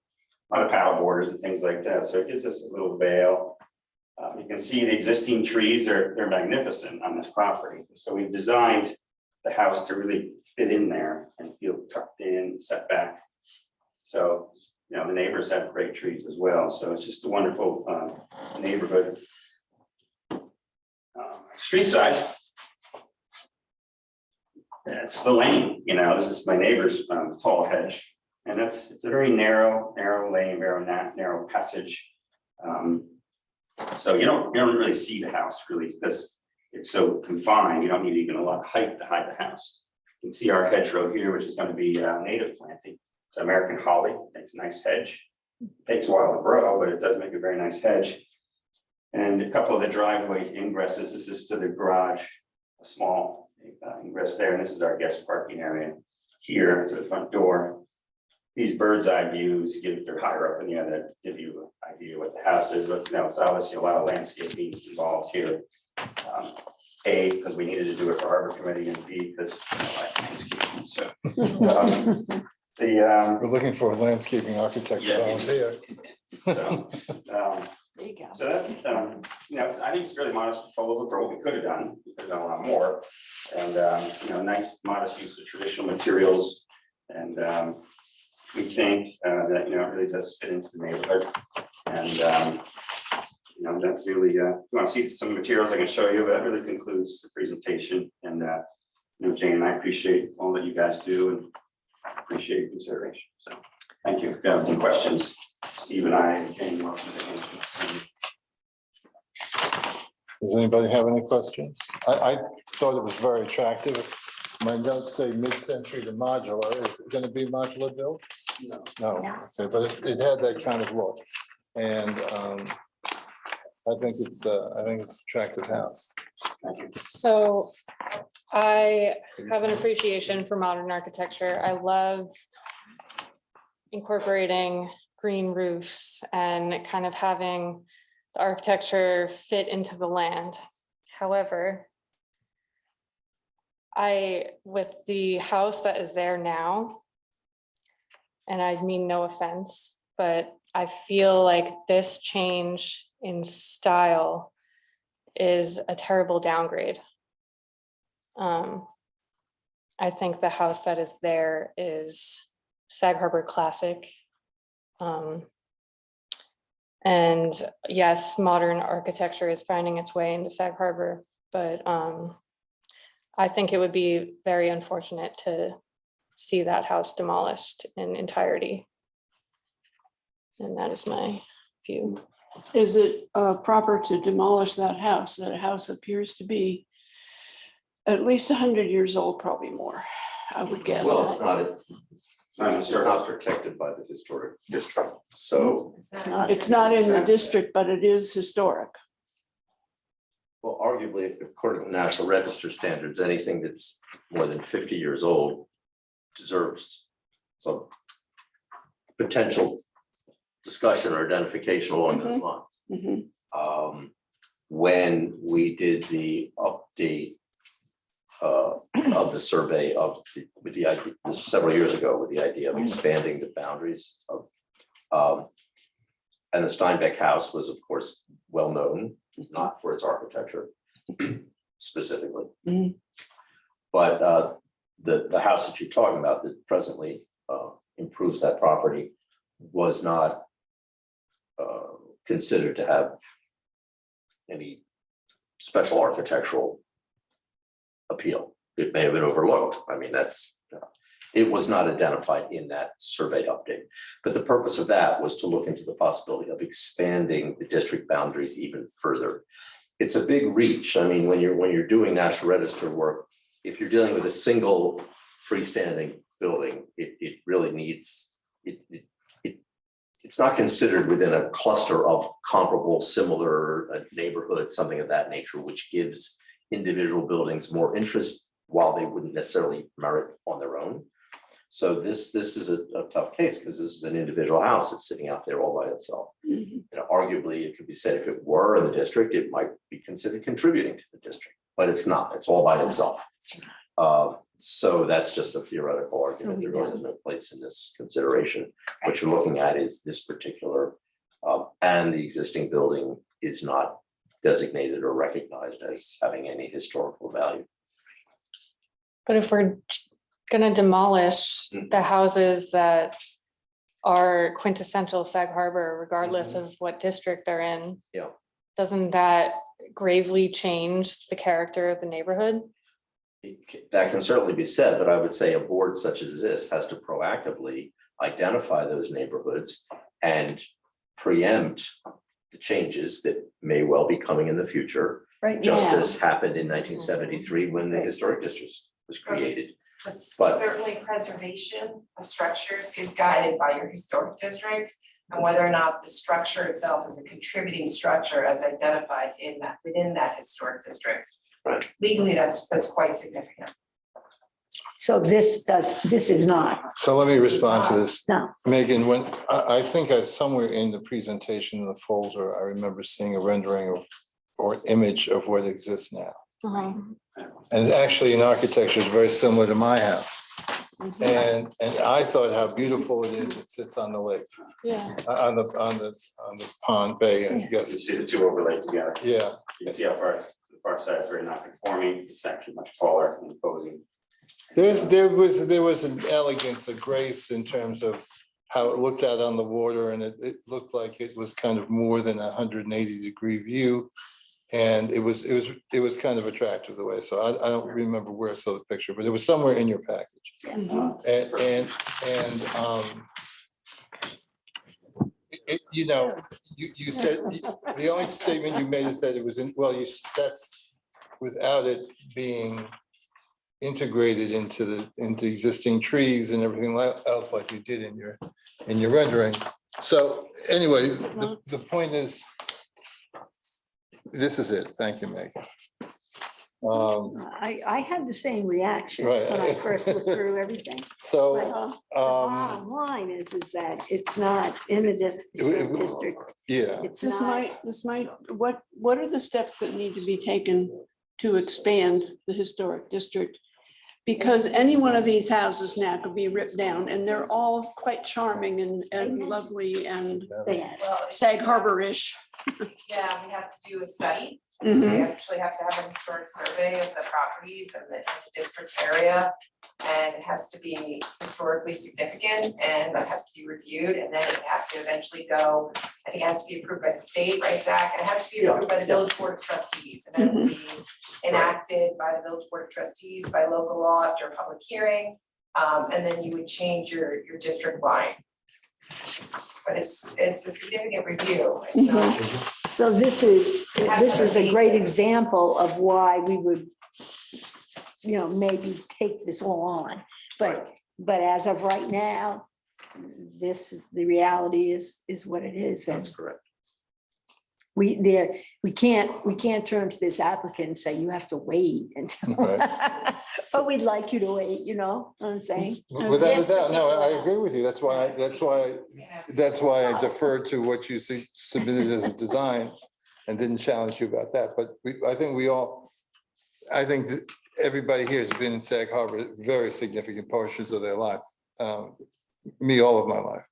A lot of paddle borders and things like that, so it gives us a little veil. You can see the existing trees, they're magnificent on this property. So we've designed the house to really fit in there and feel tucked in, set back. So, you know, the neighbors have great trees as well. So it's just a wonderful neighborhood. Street side. That's the lane, you know, this is my neighbor's tall hedge. And it's a very narrow lane, very narrow passage. So you don't really see the house really because it's so confined. You don't need even a lot of height to hide the house. You can see our hedgerow here, which is going to be native planting. It's American holly. It's a nice hedge. Takes a while to grow, but it does make a very nice hedge. And a couple of the driveway ingresses. This is to the garage, a small ingress there, and this is our guest parking area here to the front door. These bird's eye views they're higher up in the air that give you an idea what the house is, but you know, it's obviously a lot of landscaping involved here. A, because we needed to do it for Harbor Committee, and B, because I like landscaping, so. We're looking for a landscaping architect to Yeah. volunteer. So, There you go. so that's, you know, I think it's a really modest proposal for what we could have done. We could have done a lot more. And, you know, nice modest use of traditional materials. And we think that, you know, it really does fit into the neighborhood. And, you know, that's really, if you want to see some materials I can show you, but that really concludes the presentation. And, you know, Jane and I appreciate all that you guys do and appreciate your consideration. So thank you. If you have any questions, Steve and I, Jane, welcome to answer. Does anybody have any questions? I thought it was very attractive. My notes say mid-century to modular. Is it gonna be modular built? No, okay, but it had that kind of look. And I think it's an attractive house. So I have an appreciation for modern architecture. I love incorporating green roofs and kind of having the architecture fit into the land. However, with the house that is there now, and I mean no offense, but I feel like this change in style is a terrible downgrade. I think the house that is there is Sag Harbor classic. And yes, modern architecture is finding its way into Sag Harbor, but I think it would be very unfortunate to see that house demolished in entirety. And that is my view. Is it proper to demolish that house? That house appears to be at least 100 years old, probably more, I would guess. Well, it's not protected by the historic district, so. It's not in the district, but it is historic. Well, arguably, according to National Register standards, anything that's more than 50 years old deserves some potential discussion or identification along those lines. Mhm. When we did the update of the survey with the idea, this several years ago, with the idea of expanding the boundaries of, and the Steinbeck house was, of course, well known, not for its architecture specifically. But the house that you're talking about that presently improves that property was not considered to have any special architectural appeal. It may have been overlooked. I mean, it was not identified in that survey update. But the purpose of that was to look into the possibility of expanding the district boundaries even further. It's a big reach. I mean, when you're doing National Register work, if you're dealing with a single freestanding building, it really needs, it's not considered within a cluster of comparable, similar neighborhoods, something of that nature, which gives individual buildings more interest while they wouldn't necessarily merit on their own. So this is a tough case because this is an individual house that's sitting out there all by itself. You know, arguably, it could be said if it were in the district, it might be considered contributing to the district, but it's not. It's all by itself. So that's just a theoretical argument. There really is no place in this consideration. What you're looking at is this particular, and the existing building is not designated or recognized as having any historical value. But if we're gonna demolish the houses that are quintessential Sag Harbor, regardless of what district they're in, Yeah. doesn't that gravely change the character of the neighborhood? That can certainly be said, but I would say a board such as this has to proactively identify those neighborhoods and preempt the changes that may well be coming in the future, Right just now. as happened in 1973 when the historic district was created. But But- certainly preservation of structures is guided by your historic district. And whether or not the structure itself is a contributing structure as identified within that historic district. Right. Legally, that's quite significant. So this is not, So let me respond to this. no. Megan, when, I think I somewhere in the presentation in the folder, I remember seeing a rendering of, or image of what exists now. And actually in architecture is very similar to my house. And I thought how beautiful it is. It sits on the lake, Yeah. on the pond bay, I You guess. see the two overlaid together. Yeah, You can see how far, the far side is very non-conforming. It's actually much taller and imposing. there was an elegance, a grace in terms of how it looked out on the water, and it looked like it was kind of more than 180-degree view. And it was kind of attractive the way, so I don't remember where I saw the picture, but it was somewhere in your package. You know, you said, the only statement you made is that it was in, well, without it being integrated into existing trees and everything else like you did in your rendering. So anyway, the point is, this is it. Thank you, Megan. I had the same reaction Right. when I first looked through everything. But So, the bottom line is that it's not in the historic district. yeah, It's This not. might, what are the steps that need to be taken to expand the historic district? Because any one of these houses now could be ripped down and they're all quite charming and lovely and They have. Well, Sag Harbor-ish. yeah, we have to do a study. Mhm. We actually have to have a historic survey of the properties and the district area. And it has to be historically significant and that has to be reviewed and then it has to eventually go, I think it has to be approved by the state, right, Zach? And it has to be approved by the village board of trustees and then it will be enacted by the village board of trustees by local law after a public hearing. And then you would change your district line. But it's a significant review. It's not. So this is a great example of why we would, maybe take this all on. But as of right now, the reality is what it is. And That's correct. we can't turn to this applicant and say, you have to wait until. But we'd like you to wait, you know what I'm saying? without, no, I agree with you. That's why I deferred to what you submitted as a design and didn't challenge you about that. But I think that everybody here has been in Sag Harbor very significant portions of their life. Me, all of my life.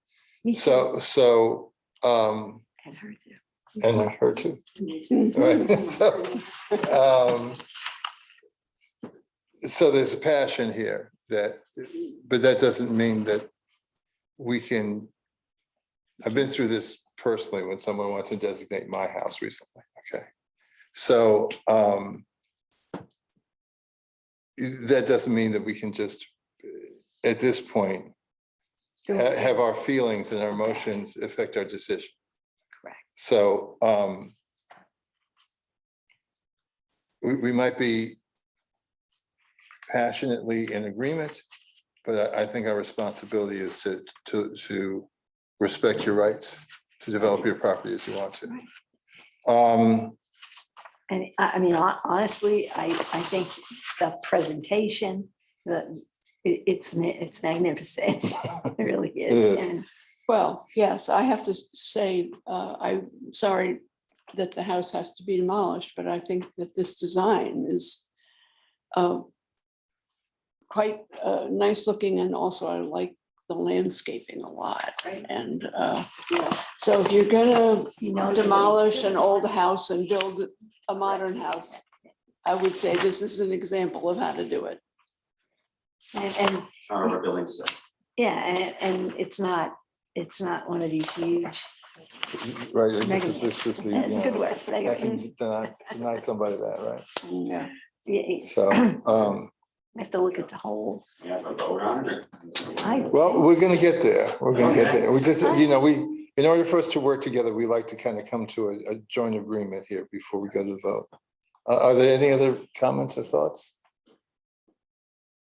Me too. So, And her too. and her too. Mhm. Right, so there's a passion here but that doesn't mean that we can, I've been through this personally when someone wants to designate my house recently, okay? So that doesn't mean that we can just, at this point, have our feelings and our emotions affect our decision. Correct. So we might be passionately in agreement, but I think our responsibility is to respect your rights to develop your property as you want to. And I mean, honestly, I think the presentation, it's magnificent. It really is. It is. And Well, yes, I have to say, I'm sorry that the house has to be demolished, but I think that this design is quite nice looking, and also I like the landscaping a lot. And so if you're gonna demolish an old house and build a modern house, I would say this is an example of how to do it. And Our buildings. yeah, and it's not one of these huge. Right, this is the, Good work. I can deny somebody that, right? Yeah. You So, have to look at the whole. Yeah, but vote on it. well, we're gonna get there. We're gonna get there. We just, in order for us to work together, we like to kind of come to a joint agreement here before we go to vote. Are there any other comments or thoughts?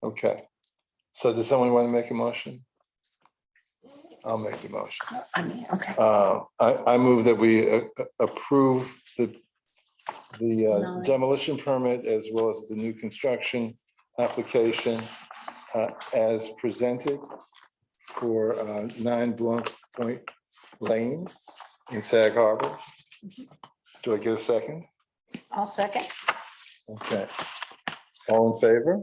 Okay. So does someone want to make a motion? I'll make the motion. I mean, okay. I move that we approve the demolition permit as well as the new construction application as presented for 9 Blunt Point Lane in Sag Harbor. Do I get a second? I'll second. Okay. All in favor?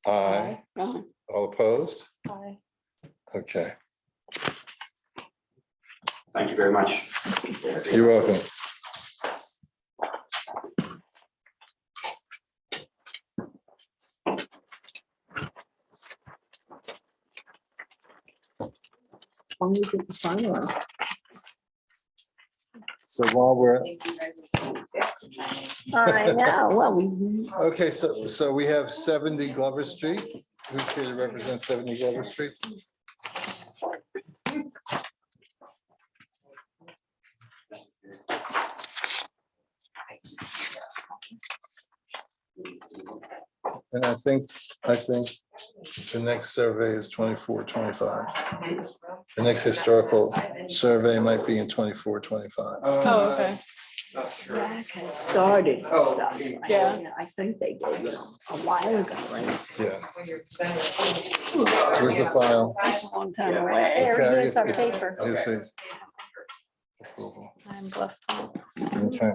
Aye. Aye. All opposed? Aye. Okay, Thank you very much. you're welcome. When we get the sign one. So while we're, I know, well, we. okay, so we have 70 Glover Street. Who's here to represent 70 Glover Street? And I think the next survey is 24, 25. The next historical survey might be in 24, 25. Oh, okay. Not sure. Zach has started Oh, stuff. yeah. I think they did a while ago, right? Yeah. Here's the file. That's a long time away. There, Carrie, here's our it's- paper. Here's the approval. I'm blessed. Okay.